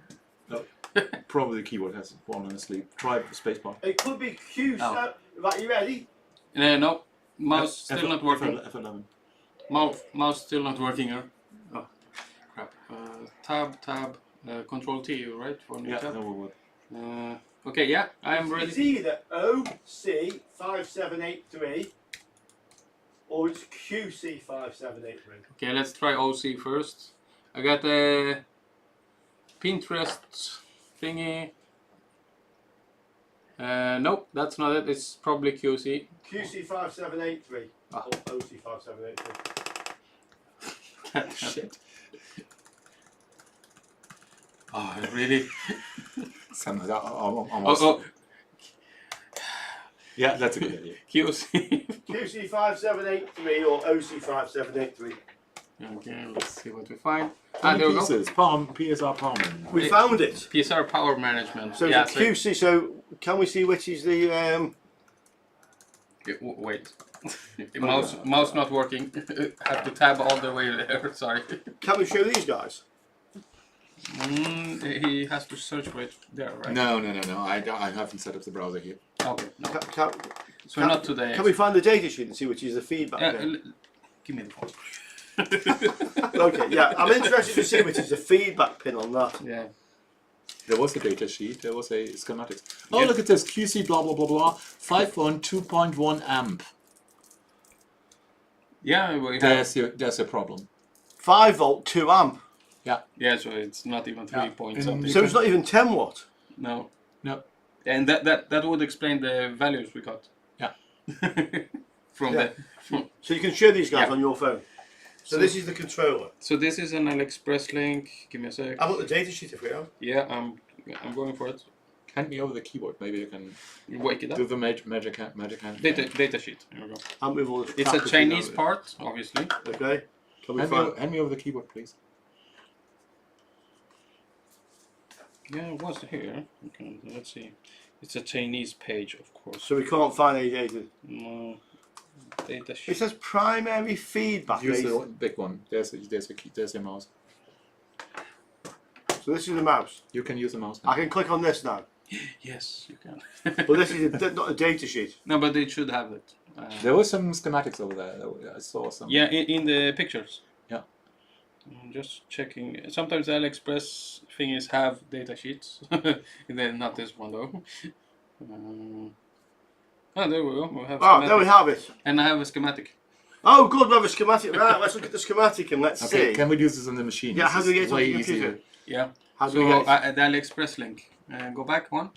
Probably the keyboard has fallen asleep. Try the spacebar. It could be Q. Oh. Right, you ready? No, mouse still not working. F11. Mouse still not working here. Oh, crap. Tab, Control T, right? For new Yeah, tab. that will work. Okay, yeah, I am It's ready. either OC5783 or it's QC5783. Okay, let's try OC first. I got a Pinterest thingy. Nope, that's not it. It's probably QC. QC5783 Ah. or OC5783. Shit. Oh, really? Somehow that almost. Oh, Yeah, that's a good idea. QC. QC5783 or OC5783. Okay, let's see what we find. How There many we go. pieces? PSR Palm. We found it. PSR power management. So yeah, it's a QC. So can we see which is the? Wait. The mouse not working. Have to tab all the way there. Sorry. Can we show these guys? He has to search for it there, right? No. I haven't set up the browser here. Okay. No. So Can- not today. Can we find the data sheet and see which is the feedback? Give me the phone. Okay, yeah, I'm interested to see which is the feedback pin on that. Yeah. There was a data sheet. There was a schematics. Oh, Yeah. look at this. QC blah blah blah blah. 5.2.1 amp. Yeah. We have, There's a problem. 5 volt, 2 amp. yeah. So it's not even 3 point something. So it's not even 10 watt. No. No. And that would explain the values we got. Yeah. From Yeah. the. So you can show these guys Yeah. on your phone. So this is the controller. So this is an AliExpress link. Give me a sec. How about the data sheet if we have? Yeah, I'm going for it. Hand me over the keyboard. Maybe you can You wake it up. do the magic hand. Data sheet. Here we go. And with all the It's a packaging Chinese on it. part, obviously. Okay. Can we Hand find? me over the keyboard, please. Yeah, it was here. Okay, let's see. It's a Chinese page, of course. So we can't find any data. No. Data It sheet. says primary feedback. Use the data. big one. There's a key. There's a mouse. So this is the mouse. You can use the mouse. I can click on this now. Yes, you can. But this is not a data sheet. No, but they should have it. There was some schematics over there. I saw some. Yeah, in the pictures. Yeah. I'm just checking. Sometimes the AliExpress thingies have data sheets. Then not this one though. Oh, there we go. We have Oh, there we have it. And I have a schematic. Oh, good. We have a schematic. Right, let's look at the schematic and let's Okay, see. can we do this on the machine? Yeah, This how do we is get it on way the computer? easier. Yeah. How do So we get it? the AliExpress link. Go back one,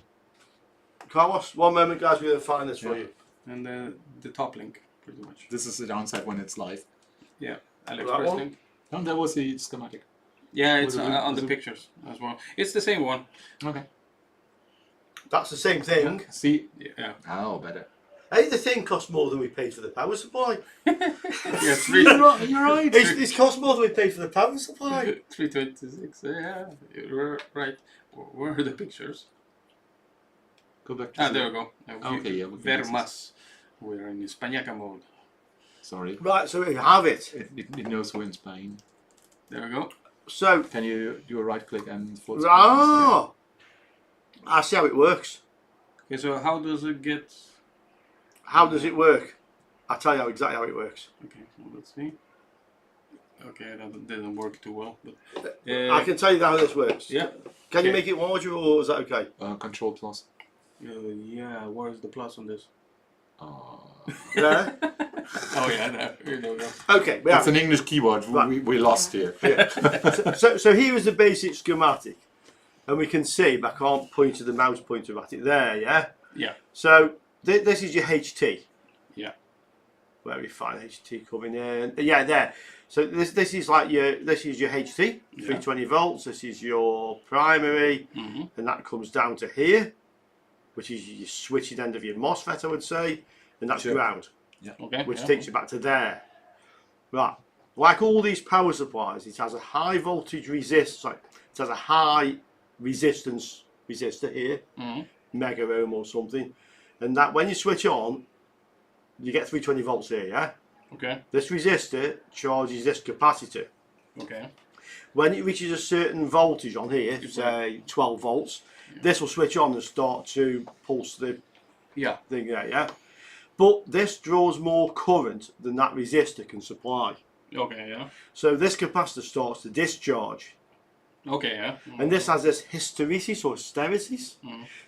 Carlos, one moment, guys. We're going to find this for Yeah. you. and the top link, pretty much. This is the downside when it's live. Yeah, That AliExpress one? link. No, that was the schematic. Yeah, it's Was it- on was the it- pictures as well. It's the same one. Okay. That's the same thing. See. Yeah. Oh, better. Hey, the thing costs more than we paid for the power supply. Yeah, You're right. It's cost more than we paid for the power supply. 326. Yeah, you're right. Where are the pictures? Go back to There we go. Okay, yeah, we can Ver use más. We're in Españaca mode. Sorry. Right, so we have it. It knows we're in Spain. There we go. So, Can you do a right click and full screen? I see how it works. Okay, so how does it get? How does it work? I'll tell you exactly how it works. Okay, well, let's see. Okay, that didn't work too well, but I can tell you how this works. yeah. Can you Okay. make it larger, or is that okay? Control plus. Yeah, where's the plus on this? There? Oh yeah, there we go. Okay, we have It's an English keyword. Right. We lost here. so here is the basic schematic, and we can see, but I can't point to the mouse pointer at it there, yeah? Yeah. So this is your HT. Yeah. Where we find HT coming in. Yeah, there. So this is like your HT, 320 volts. This is your primary, and that comes down to here, which is your switching end of your MOSFET, I would say, and that's ground. Yeah. Okay. Which takes you back to there. Right. Like all these power supplies, it has a high voltage it has a high resistance resistor here, mega ohm or something, and that when you switch on, you get 320 volts here, yeah? Okay. This resistor charges this capacitor. Okay. When it reaches a certain voltage on here, say 12 volts, this will switch on and start to pulse the thing there, yeah? But this draws more current than that resistor can supply. Okay. Yeah. So this capacitor starts to discharge. Okay. Yeah. And this has this hysteresis or hysteresis.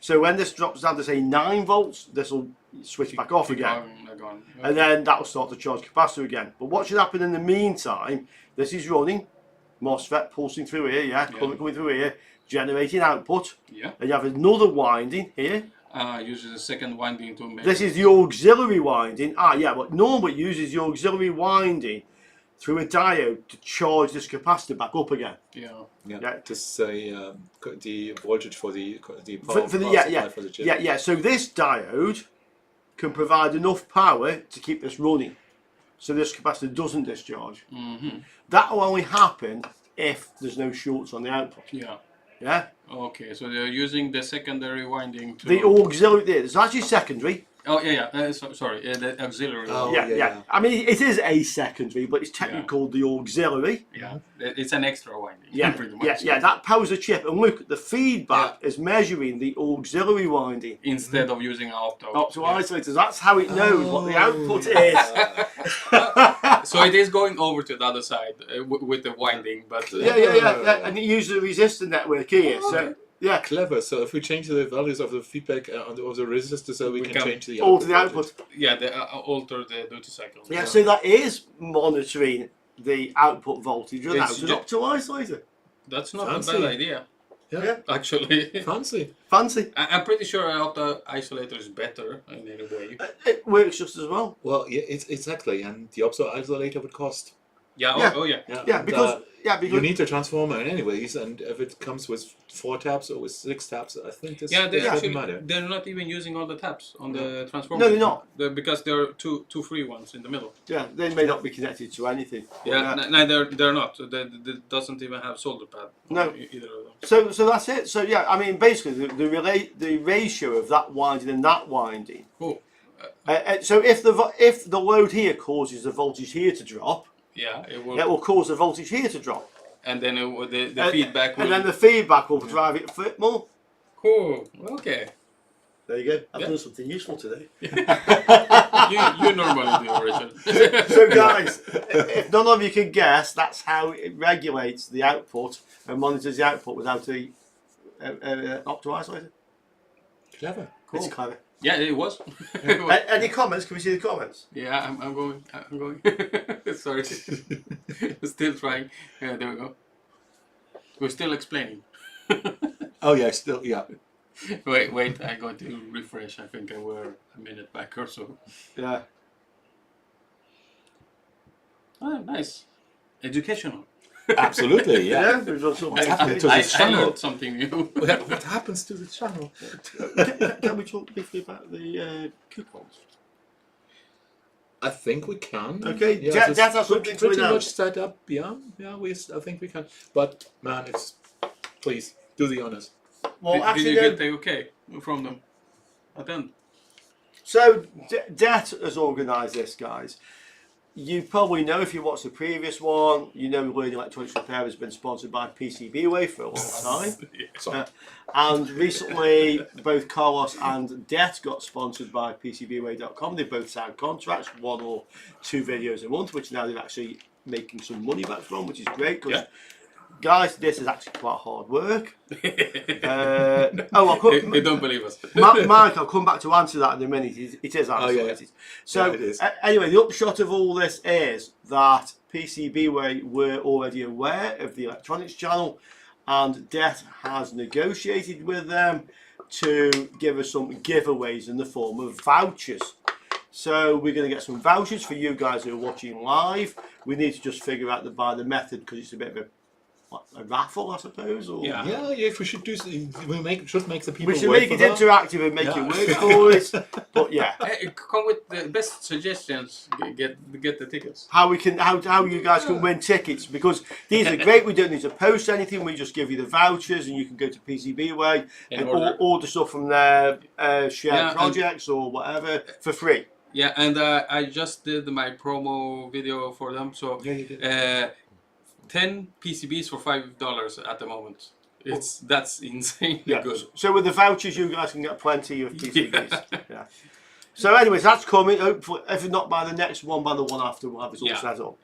So when this drops down to say 9 volts, this will switch back off again. Okay. And then that will start to charge capacitor again. But what should happen in the meantime, this is running, MOSFET pulsing through here, current coming through here, generating output. Yeah. And you have another winding here. Uses a second winding to make. This is the auxiliary winding. But normally it uses the auxiliary winding through a diode to charge this capacitor back up again. Yeah. To say the voltage for the power For the supply for the chip. So this diode can provide enough power to keep this running, so this capacitor doesn't discharge. That will only happen if there's no shorts on the output. Yeah. Okay, so they're using the secondary winding to. The auxiliary. There's actually secondary. Oh yeah. Sorry, the auxiliary. Oh, Yeah. I mean, it is a secondary, but it's technically called the auxiliary. Yeah, it's an extra winding. Yeah, pretty much. that powers the chip. And look, the feedback is measuring the auxiliary winding Instead of using up to isolators. That's how it knows what the output is. So it is going over to the other side with the winding, but Yeah. And it uses a resistor network here. So yeah, Clever. So if we change the values of the feedback of the resistor, so we can change the alter the output. Yeah, alter the duty cycle. Yeah, so that is monitoring the output voltage without an optimizer. That's not Fancy. a bad idea. Yeah. Actually. Fancy. I'm pretty sure an opto isolator is better in any way. It works just as well. Well, yeah, it's exactly, and the opto isolator would cost. Yeah. Yeah, because you need the transformer in anyways, and if it comes with 4 taps or with 6 taps, I think this doesn't matter. They're not even using all the taps on the transformer. No, they're not. Because there are two free ones in the middle. Yeah, they may not be connected to anything. Yeah, no, they're not. They doesn't even have solder pad. No. Either of them. So that's it. So yeah, I mean basically the ratio of that winding and that winding. Cool. So if the load here causes the voltage here to drop, it will cause the voltage here to drop. And then the feedback will... And then the feedback will drive it a bit more. Cool. Okay. There you go. I've done something useful today. you normally do, Richard. So guys, if none of you can guess, that's how it regulates the output and monitors the output without the optimizer. Clever. Cool. It's clever. Yeah, it was. Any comments? Can we see the comments? Yeah, I'm going. Sorry. Still trying. Yeah, there we go. We're still explaining. Oh yeah, still yeah. Wait, I got to refresh. I think I were a minute back or so. Yeah. Oh, nice. Educational. Absolutely, yeah. We've done something. What's happened to I this channel? learned something new. What happens to the channel? Can we talk briefly about the coupons? I think we can. Okay, Yeah, that has something to pretty announce. much set up. Yeah, I think we can. But man, please do the honors. Well, Did you get the okay from them? At the end? So, Det has organised this, guys. You probably know, if you watched the previous one, you know Learning Electronics Repair has been sponsored by PCBWay for a long time. And recently, both Carlos and Det got sponsored by PCBWay.com. They both signed contracts, 1 or 2 videos a month, which now they're actually making some money back from, which is great. Because, guys, this is actually quite hard work. They don't believe us. Mike, I'll come back to answer that in a minute. It is isolated. So, it is. Anyway, the upshot of all this is that PCBWay were already aware of the electronics channel, and Det has negotiated with them to give us some giveaways in the form of vouchers. So we're going to get some vouchers for you guys who are watching live. We need to just figure out the method, because it's a bit of a raffle, I suppose. Or? Yeah. If we should do, should make the people. We should make it interactive and make it work for us. But yeah, come with the best suggestions. Get the tickets. How you guys can win tickets, because these are great. We don't need to post anything. We just give you the vouchers, and you can go to PCBWay and order stuff from their shared projects or whatever for free. Yeah, and I just did my promo video for them. So 10 PCBs for $5 at the moment. That's insanely good. So with the vouchers, you guys can get plenty of PCBs. Yeah. So anyways, that's coming. Hopefully, if not by the next one, by the one after, we'll have it all set up.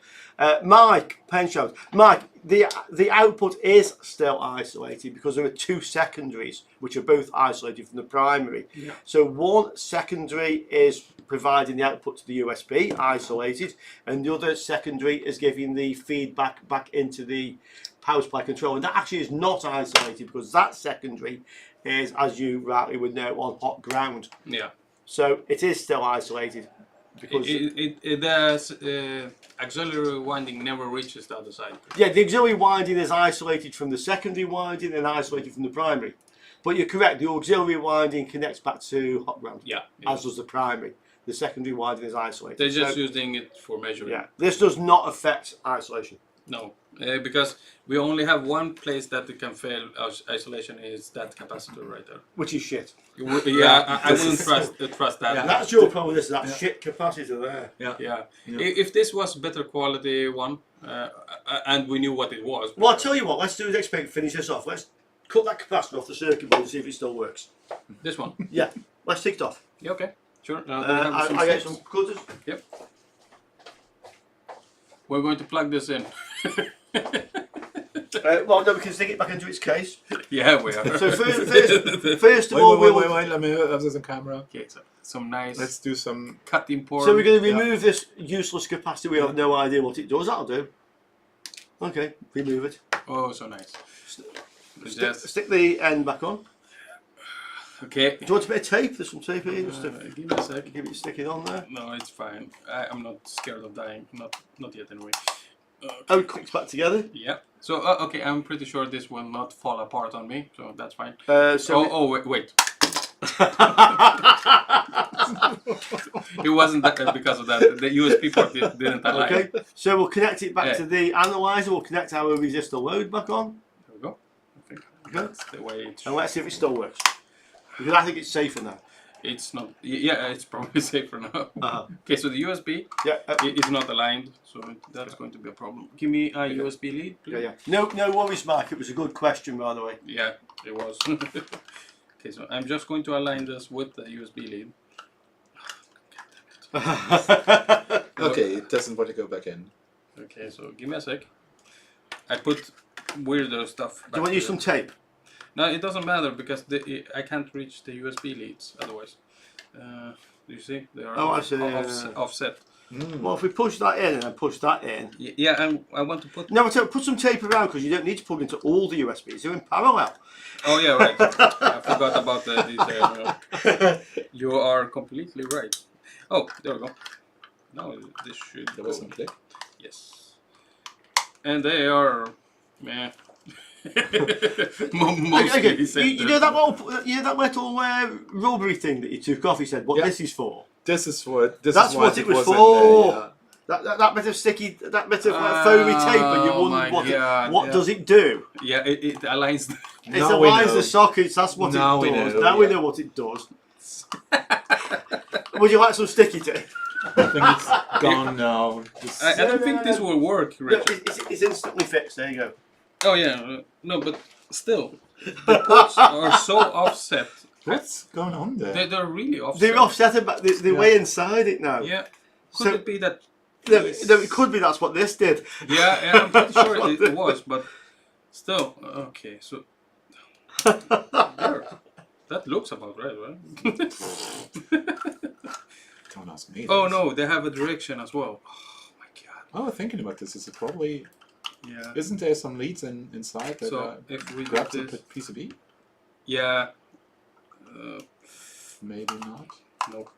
Mike, Penshout. Mike, the output is still isolated because there are 2 secondaries which are both isolated from the primary. Yeah. So one secondary is providing the output to the USB, isolated, and the other secondary is giving the feedback back into the power supply control. And that actually is not isolated, because that secondary is, as you rightly would know, on hot ground. Yeah. So it is still isolated. Because the auxiliary winding never reaches the other side. Yeah, the auxiliary winding is isolated from the secondary winding and isolated from the primary. But you're correct, the auxiliary winding connects back to hot ground, as does the primary. The secondary winding is isolated. They're just using it for measuring. Yeah, this does not affect isolation. No, because we only have one place that it can fail isolation, is that capacitor right there. Which is shit. Yeah, I wouldn't trust that. Yeah, that's your problem. This that shit capacitor there. Yeah. If this was better quality one, and we knew what it was. Well, I'll tell you what. Let's do the next bit. Finish this off. Let's cut that capacitor off the circuit board and see if it still works. This one. Yeah. Let's take it off. Yeah. Okay. Sure. I get some cutters. Yep. We're going to plug this in. Well, no, we can stick it back into its case. Yeah, we are. So first of all, wait, let me have this on camera. Okay, so some nice. Let's do some cutting port. So we're going to remove this useless capacitor. We have no idea what it does. That'll do. Okay, remove it. Oh, so nice. Stick the end back on. Okay. Do you want a bit of tape? There's some tape here. Just to give me a sec. Give it, stick it on there. No, it's fine. I'm not scared of dying. Not yet, anyway. Okay. Oh, it clicks back together. Yeah. So okay, I'm pretty sure this will not fall apart on me, so that's fine. Wait. It wasn't that because of that. The USB port didn't align. Okay. So we'll connect it back to the analyzer. We'll connect our resistor load back on. There we go. I think that's the way it should. And let's see if it still works. Because I think it's safer now. It's not. Yeah, it's probably safer now. Okay, so the USB is not aligned, so that's going to be a problem. Give me a USB lead, please. Yeah. No worries, Mark. It was a good question, by the way. Yeah, it was. Okay, so I'm just going to align this with the USB lead. Okay, it doesn't want to go back in. Okay, so give me a sec. I put weirdo stuff back. Do you want to use some tape? No, it doesn't matter because I can't reach the USB leads otherwise. Do you see? They are offset. Well, if we push that in and then push that in. Yeah, I want to put. No, put some tape around because you don't need to plug into all the USBs. They're in parallel. Oh yeah, right. I forgot about these. You are completely right. Oh, there we go. Now this should. There was some click. Yes. And they are. Meh. Okay. You know that little rubbery thing that you took off? He said, "What this is for?" This is what. That's what it was for. That bit of sticky, that bit of foamy tape, and you wonder what does it do? Yeah, it aligns. It aligns the sockets. That's what it does. Now we know what it does. Would you like some sticky tape? I think it's gone now. I don't think this will work, Richard. It's instantly fixed. There you go. Oh yeah, no, but still, the ports are so offset. What's going on there? They're really offset. They're offset, but they're way inside it now. Yeah. Could it be that? No, it could be that's what this did. Yeah, I'm pretty sure it was, but still. Okay, so there. That looks about right? Don't ask me. Oh no, they have a direction as well. Oh my god. Oh, thinking about this, is it probably? Yeah. Isn't there some leads inside that So if we grab do the this, PCB? yeah. Maybe not. No.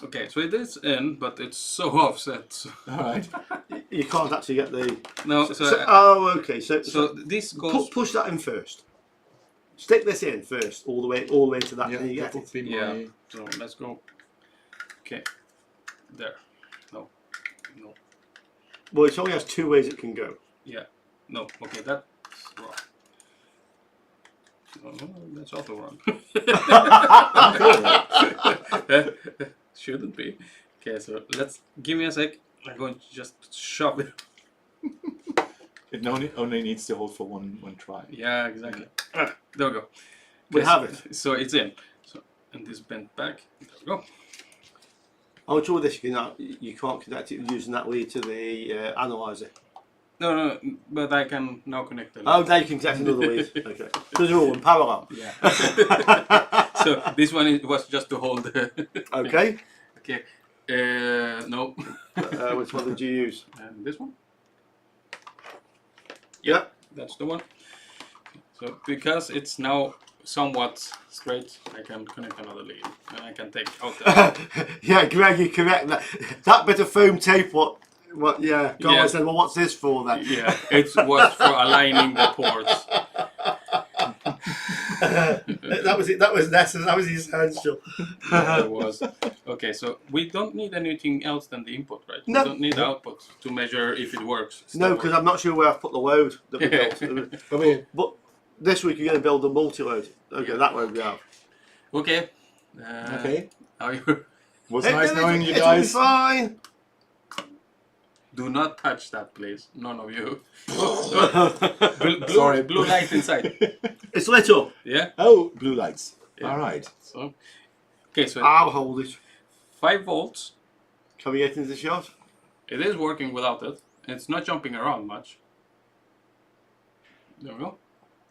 Okay, so it is in, but it's so offset. So. All right. You can't actually get the. No. Okay. So this goes. Push that in first. Stick this in first, all the way to that. Yeah, and you that get would it. be my. So let's go. Okay. There. No. Well, it only has two ways it can go. Yeah. No. Okay, that's wrong. Oh, that's also wrong. Shouldn't be. Okay, so give me a sec. I'm going to just shove it. It only needs to hold for one try. Yeah, exactly. There we go. We have it. So it's in. So and this bent back. There we go. I'm sure with this you can't connect it using that lead to the analyzer. No, but I can now connect the. Oh, now you can connect another lead. Okay, because they're all in parallel. Yeah. So this one was just to hold the. Okay. Okay. No. Which one did you use? And this one. Yeah. That's the one. So because it's now somewhat straight, I can connect another lead and I can take out that. Yeah, Greg, you're correct. That bit of foam tape. What? Yeah. I said, well, what's this for then? Yeah, it was for aligning the ports. That was it. That was necessary. That was essential. It was. Okay, so we don't need anything else than the input, right? No. We don't need the output to measure if it works. No, because I'm not sure where I've put the load that we built. But this week you're going to build a multi-load. Okay, that way we have. Okay. Okay. How you? Was nice knowing you It'll guys. be fine. Do not touch that, please. None of you. Sorry. Blue light inside. It's lit up. Yeah. Oh, blue lights. Yeah. All right. So, okay, so I'll hold it. 5 volts. Can we get into the shot? It is working without it. It's not jumping around much. There we go.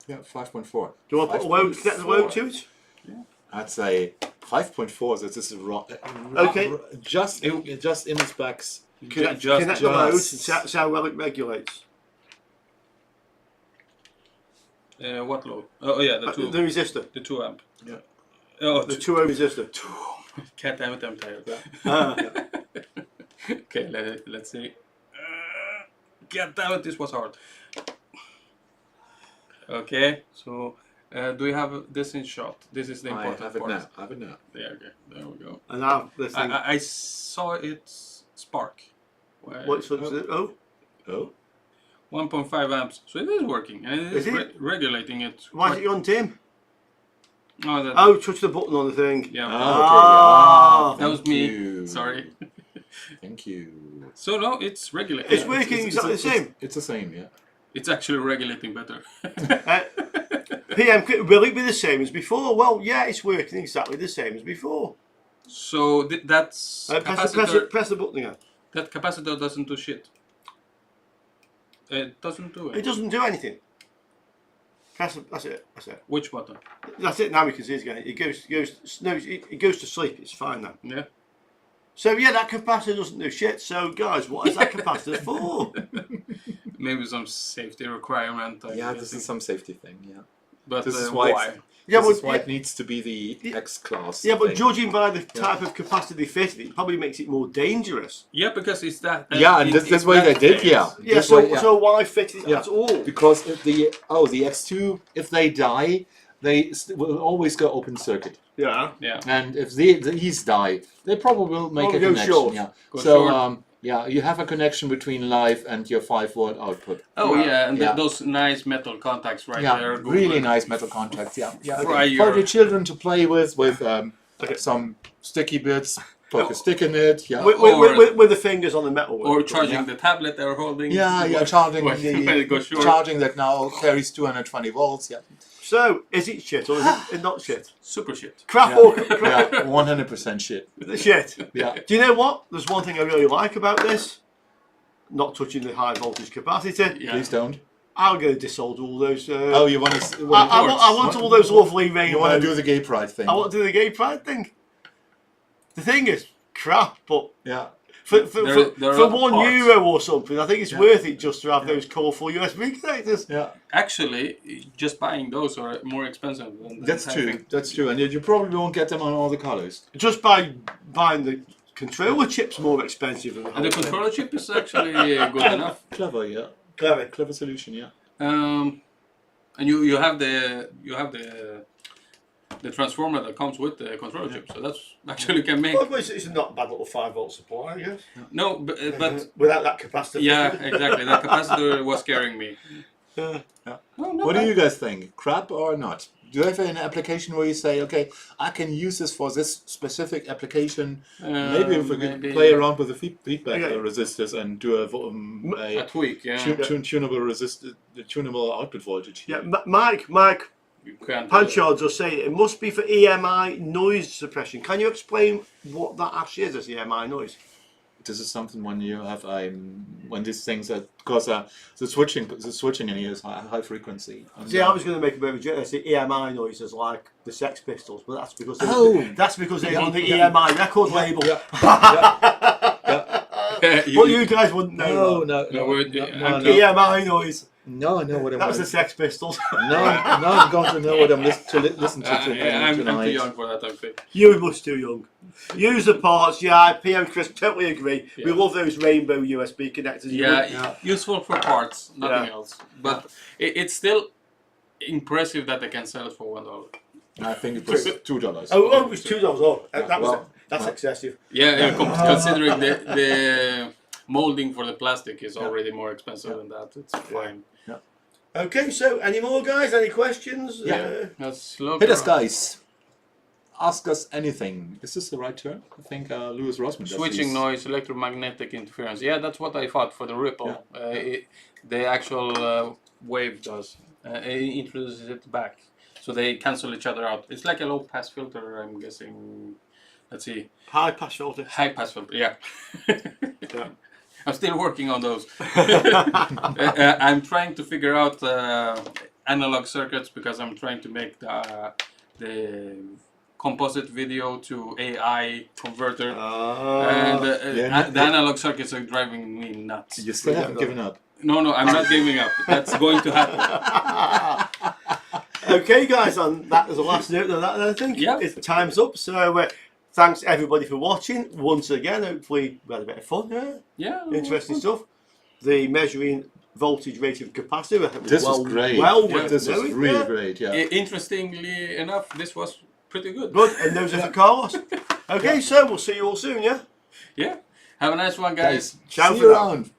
Yeah, 5.4. Do you want to put a load, connect the load to it? Yeah. I'd say 5.4. So this is wrong. Okay. Just in the specs. Connect the load and see how well it regulates. What load? Oh yeah, the 2. The resistor. The 2 amp. Yeah. Oh, The 2 ohm resistor. God damn it, I'm tired. Okay, let's see. God damn it, this was hard. Okay, so do we have this in shot? This is the important I have it part. now. I have it now. Yeah, okay, there we go. And now this thing. I saw it spark. What's oh? Oh. 1.5 amps, so it is working, and it is regulating it. Why is it on Tim? Oh, touch the button on the thing. yeah. Ah, That was me. you. Sorry. Thank you. So no, it's regulating. It's working exactly the same. It's the same, yeah. It's actually regulating better. PM, will it be the same as before? Well, yeah, it's working exactly the same as before. So that's Press the button again. that capacitor doesn't do shit. It doesn't do it. It doesn't do anything. That's it. Which button? That's it. Now we can see it again. It goes to sleep. It's fine now. Yeah. So yeah, that capacitor doesn't do shit. So guys, what is that capacitor for? Maybe some safety requirement. Yeah, this is some safety thing, yeah. But This is why? why. Yeah, This is why it needs to be the X class. Yeah, but thing. judging by the type of capacitor they fitted, it probably makes it more dangerous. Yeah, because it's that. Yeah, and that's why they did. Yeah. Yeah. This So way, yeah. so why fit it Yeah. at all? Because if the X2, if they die, they will always go open circuit. Yeah. Yeah. And if these die, they probably will make a go connection. short. Yeah. Go So short. yeah, you have a connection between live and your 5-volt output. Oh yeah, and Yeah. those nice metal contacts right Yeah, there. Go really good. nice metal contacts. Yeah, yeah. Fry For your- the children to play with some sticky bits. Poke a stick in it. Yeah. With the fingers on the metal. Or charging the tablet they're holding. Yeah, charging When it goes short. charging that now carries 220 volts. Yeah. So, is it shit or is it not shit? Super shit. Crap Yeah. or Yeah, 100% shit. shit? Yeah. Do you know what? There's one thing I really like about this. Not touching the high voltage capacitor. Yeah. Please don't. I'm going to dissolve all those. Oh, you want to? I want all those lovely rainbows. You want to do the gay pride thing? I want to do the gay pride thing. The thing is, crap, but Yeah. for There are €1 parts. or something, I think it's worth it just to have those colourful USB connectors. Yeah. Actually, just buying those are more expensive than That's the true. thing. That's true. And you probably won't get them on all the colors. Just by buying the controller chips more expensive than the And the whole thing. controller chip is actually good enough. Clever, yeah. Clever. Clever solution, yeah. And you have the transformer that comes with the controller chip, so that's actually can make Well, it's not a bad little 5-volt supply, I guess. no, but Without that capacitor. yeah, exactly. That capacitor was scaring me. Yeah. Yeah. No, not What do bad. you guys think? Crap or not? Do you have an application where you say, okay, I can use this for this specific application? Maybe if we could play around with the feedback Okay. resistors and do a a tweak, yeah. tunable tunable output voltage. Yeah, Mike, You can't. Panchard just say it must be for EMI noise suppression. Can you explain what that actually is, this EMI noise? This is something when you have when these things are because the switching in here is high frequency. And, See, I was going to make a bit of a joke. I say EMI noise is like the Sex Pistols, but that's because they're on the EMI record label. But you guys wouldn't know. No, EMI noise. No, I know what That was the Sex Pistols. No, I'm going to know what I'm listen to I'm tonight. too young for that, I think. You much too young. Use the parts, yeah. PM Chris, totally agree. Yeah. We love those rainbow USB connectors. Yeah, useful for parts, nothing Yeah. else. But it's still impressive that they can sell it for $1. I think it was $2. Oh, it was $2. Oh, that's well. excessive. Yeah, considering the molding for the plastic is already more expensive than that. It's fine. Okay, so any more guys? Any questions? Yeah. Let's look. Hit us, around. guys. Ask us anything. Is this the right term? I think Louis Rossman does Switching these. noise, electromagnetic interference. Yeah, that's what I thought for the ripple. The actual wave does. It introduces it back. So they cancel each other out. It's like a low pass filter, I'm guessing. Let's see. High pass filter. High pass filter, yeah. I'm still working on those. I'm trying to figure out analog circuits because I'm trying to make the composite video to AI converter. And the analog circuits are driving me nuts. You still haven't given up. No, I'm not giving up. That's going to happen. Okay, guys, and that is the last note of that, I think. Yeah. Time's up. So thanks everybody for watching once again. Hopefully we had a bit of fun. Yeah. Interesting stuff. The measuring voltage rated capacitor. This was great. This was really great. Yeah. Interestingly enough, this was pretty good. Good. And those are for Carlos. Okay, so we'll see you all soon. Yeah. Yeah. Have a nice one, guys. Ciao See for you now. around.